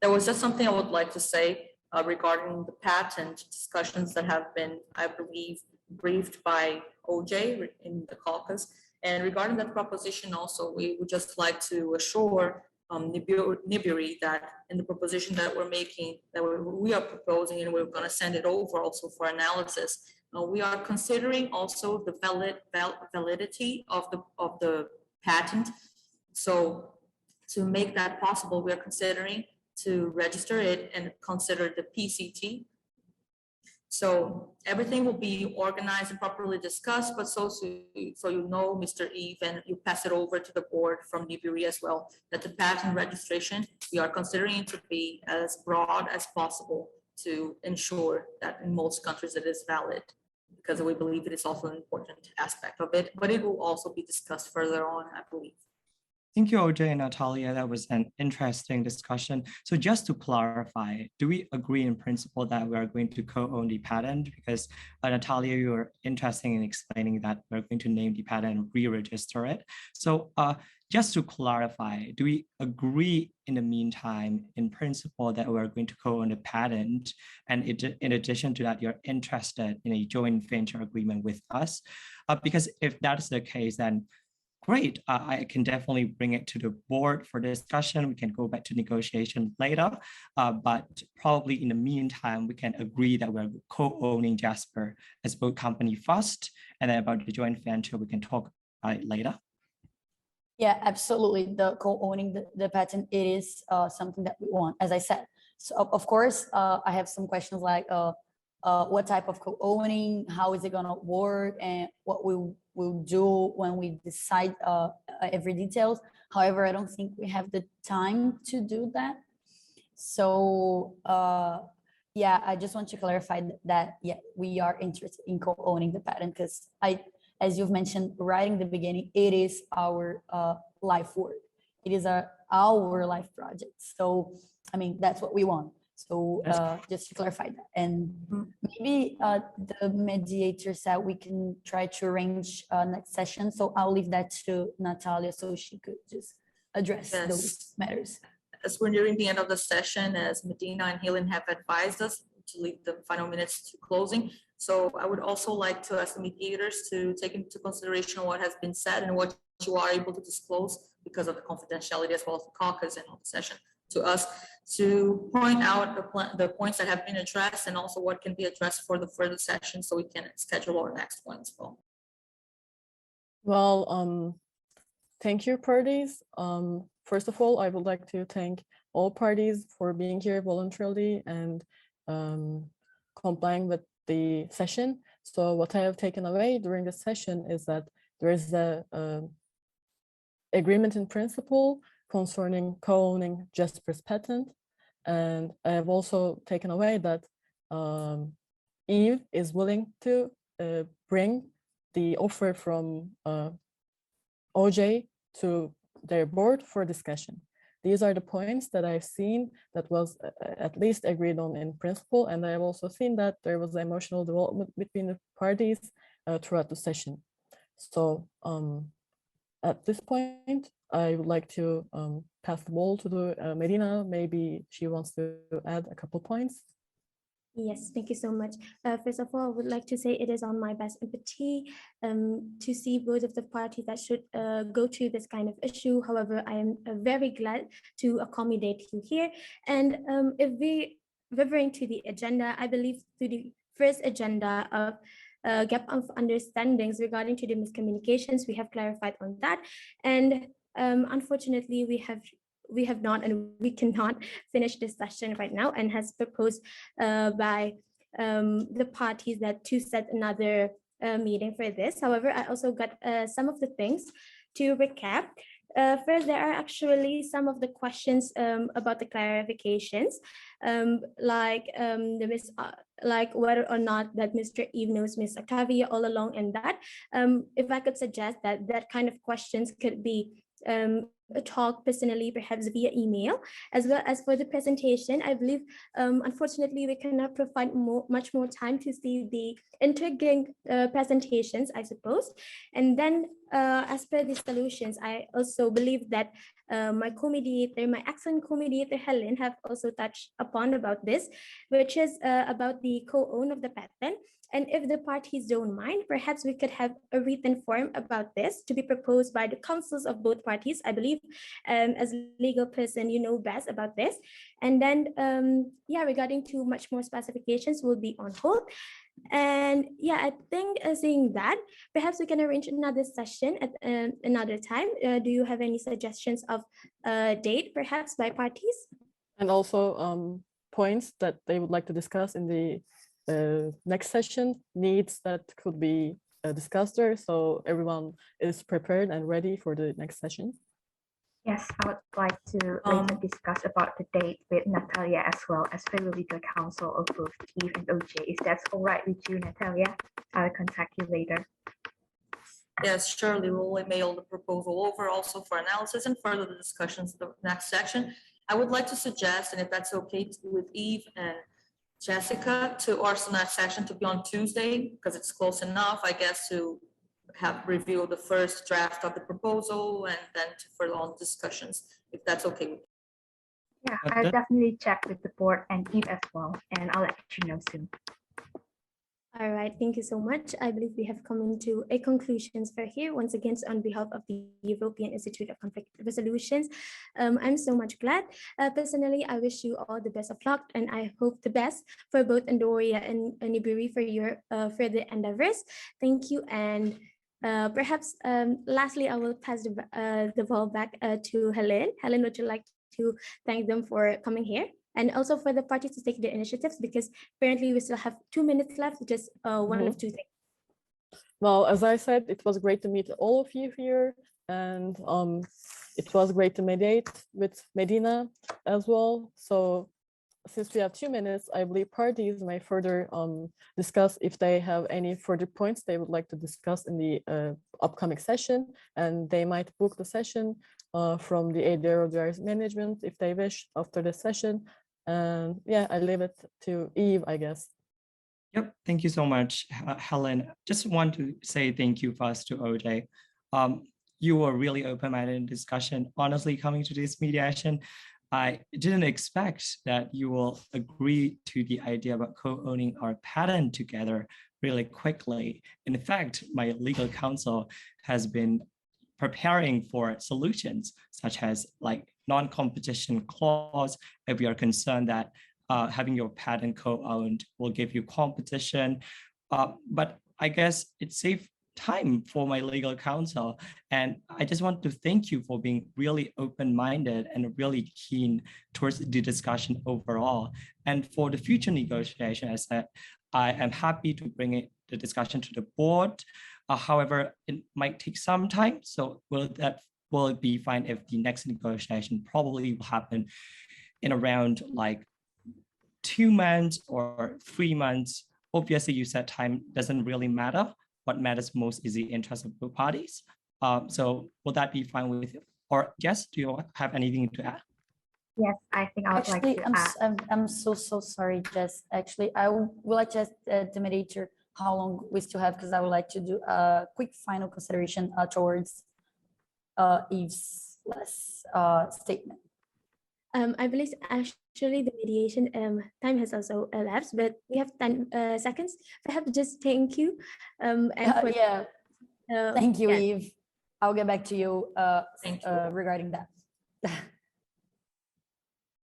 B: That was just something I would like to say regarding the patent discussions that have been, I believe, briefed by OJ in the caucus. And regarding that proposition also, we would just like to assure Niburi that in the proposition that we're making, that we are proposing, and we're going to send it over also for analysis, we are considering also the validity of the patent. So to make that possible, we are considering to register it and consider the PCT. So everything will be organized and properly discussed, but so you know, Mr. Eve, and you pass it over to the board from Niburi as well, that the patent registration, we are considering it to be as broad as possible to ensure that in most countries it is valid, because we believe it is also an important aspect of it, but it will also be discussed further on, I believe.
E: Thank you, OJ and Natalia. That was an interesting discussion. So just to clarify, do we agree in principle that we are going to co-own the patent? Because Natalia, you were interested in explaining that we're going to name the patent and re-register it. So just to clarify, do we agree in the meantime, in principle, that we're going to co-own the patent? And in addition to that, you're interested in a joint venture agreement with us? Because if that's the case, then great, I can definitely bring it to the board for discussion. We can go back to negotiation later, but probably in the meantime, we can agree that we're co-owning Jasper as both company first, and then about the joint venture, we can talk later.
D: Yeah, absolutely. The co-owning the patent, it is something that we want, as I said. So of course, I have some questions like what type of co-owning, how is it gonna work, and what we will do when we decide every details. However, I don't think we have the time to do that. So yeah, I just want to clarify that, yeah, we are interested in co-owning the patent, because as you've mentioned right in the beginning, it is our life work. It is our life project. So, I mean, that's what we want. So just to clarify that. And maybe the mediator said we can try to arrange next session. So I'll leave that to Natalia so she could just address those matters.
B: As we're nearing the end of the session, as Medina and Helen have advised us to leave the final minutes to closing. So I would also like to ask the mediators to take into consideration what has been said and what you are able to disclose because of the confidentiality as well as the caucus and all the session to us, to point out the points that have been addressed and also what can be addressed for the further session so we can schedule our next one as well.
C: Well, thank you, parties. First of all, I would like to thank all parties for being here voluntarily and complying with the session. So what I have taken away during the session is that there is a agreement in principle concerning co-owning Jasper's patent. And I have also taken away that Eve is willing to bring the offer from OJ to their board for discussion. These are the points that I've seen that was at least agreed on in principle, and I have also seen that there was emotional development between the parties throughout the session. So at this point, I would like to pass the ball to the Medina. Maybe she wants to add a couple points.
A: Yes, thank you so much. First of all, I would like to say it is on my best empathy to see both of the parties that should go through this kind of issue. However, I am very glad to accommodate you here. And if we referring to the agenda, I believe to the first agenda of gap of understandings regarding to the miscommunications, we have clarified on that. And unfortunately, we have not and we cannot finish this session right now, and has proposed by the parties that to set another meeting for this. However, I also got some of the things to recap. First, there are actually some of the questions about the clarifications, like whether or not that Mr. Eve knows Miss Octavia all along, and that if I could suggest that that kind of questions could be talk personally, perhaps via email. As well as for the presentation, I believe unfortunately we cannot provide much more time to see the intriguing presentations, I suppose. And then as per the solutions, I also believe that my co-mediator, my excellent co-mediator Helen, have also touched upon about this, which is about the co-own of the patent. And if the parties don't mind, perhaps we could have a written form about this to be proposed by the counsels of both parties. I believe as a legal person, you know best about this. And then, yeah, regarding to much more specifications will be on hold. And yeah, I think saying that, perhaps we can arrange another session at another time. Do you have any suggestions of a date, perhaps by parties?
C: And also points that they would like to discuss in the next session, needs that could be discussed there, so everyone is prepared and ready for the next session.
F: Yes, I would like to later discuss about the date with Natalia as well as fellow legal counsel of both Eve and OJ. If that's all right with you, Natalia, I'll contact you later.
B: Yes, surely we'll email the proposal over also for analysis and further discussions in the next section. I would like to suggest, and if that's okay with Eve and Jessica, to our next session to be on Tuesday, because it's close enough, I guess, to have review the first draft of the proposal and then to further on discussions, if that's okay with you.
F: Yeah, I'll definitely check with the board and Eve as well, and I'll let you know soon.
A: All right, thank you so much. I believe we have come into a conclusions for here. Once again, on behalf of the European Institute of Conflict Resolutions, I'm so much glad. Personally, I wish you all the best of luck, and I hope the best for both Andoria and Nibiri for your further endeavors. Thank you, and perhaps lastly, I will pass the ball back to Helen. Helen, would you like to thank them for coming here? And also for the parties to take the initiatives, because apparently we still have 2 minutes left, just one of two things.
C: Well, as I said, it was great to meet all of you here, and it was great to mediate with Medina as well. So since we have 2 minutes, I believe parties may further discuss if they have any further points they would like to discuss in the upcoming session, and they might book the session from the ADR's management if they wish after the session. And yeah, I leave it to Eve, I guess.
E: Yep, thank you so much, Helen. Just want to say thank you first to OJ. You were really open-minded in discussion. Honestly, coming to this mediation, I didn't expect that you will agree to the idea about co-owning our patent together really quickly. In fact, my legal counsel has been preparing for solutions such as like non-competition clause if we are concerned that having your patent co-owned will give you competition. But I guess it's safe time for my legal counsel. And I just want to thank you for being really open-minded and really keen towards the discussion overall. And for the future negotiation, as I am happy to bring the discussion to the board. However, it might take some time. So will it be fine if the next negotiation probably will happen in around like 2 months or 3 months? Obviously, you said time doesn't really matter. What matters most is the interest of both parties. So will that be fine with you? Or Jess, do you have anything to add?
F: Yes, I think I would like
D: Actually,
F: to add.
D: I'm so sorry, Jess. Actually, I would like to ask the mediator how long we still have, because I would like to do a quick final consideration towards Eve's last statement.
A: I believe actually the mediation time has also elapsed, but we have 10 seconds. Perhaps just thank you. And for,
D: Yeah, thank you,
A: yeah.
D: Eve. I'll get back to you
B: Thank you.
D: regarding that.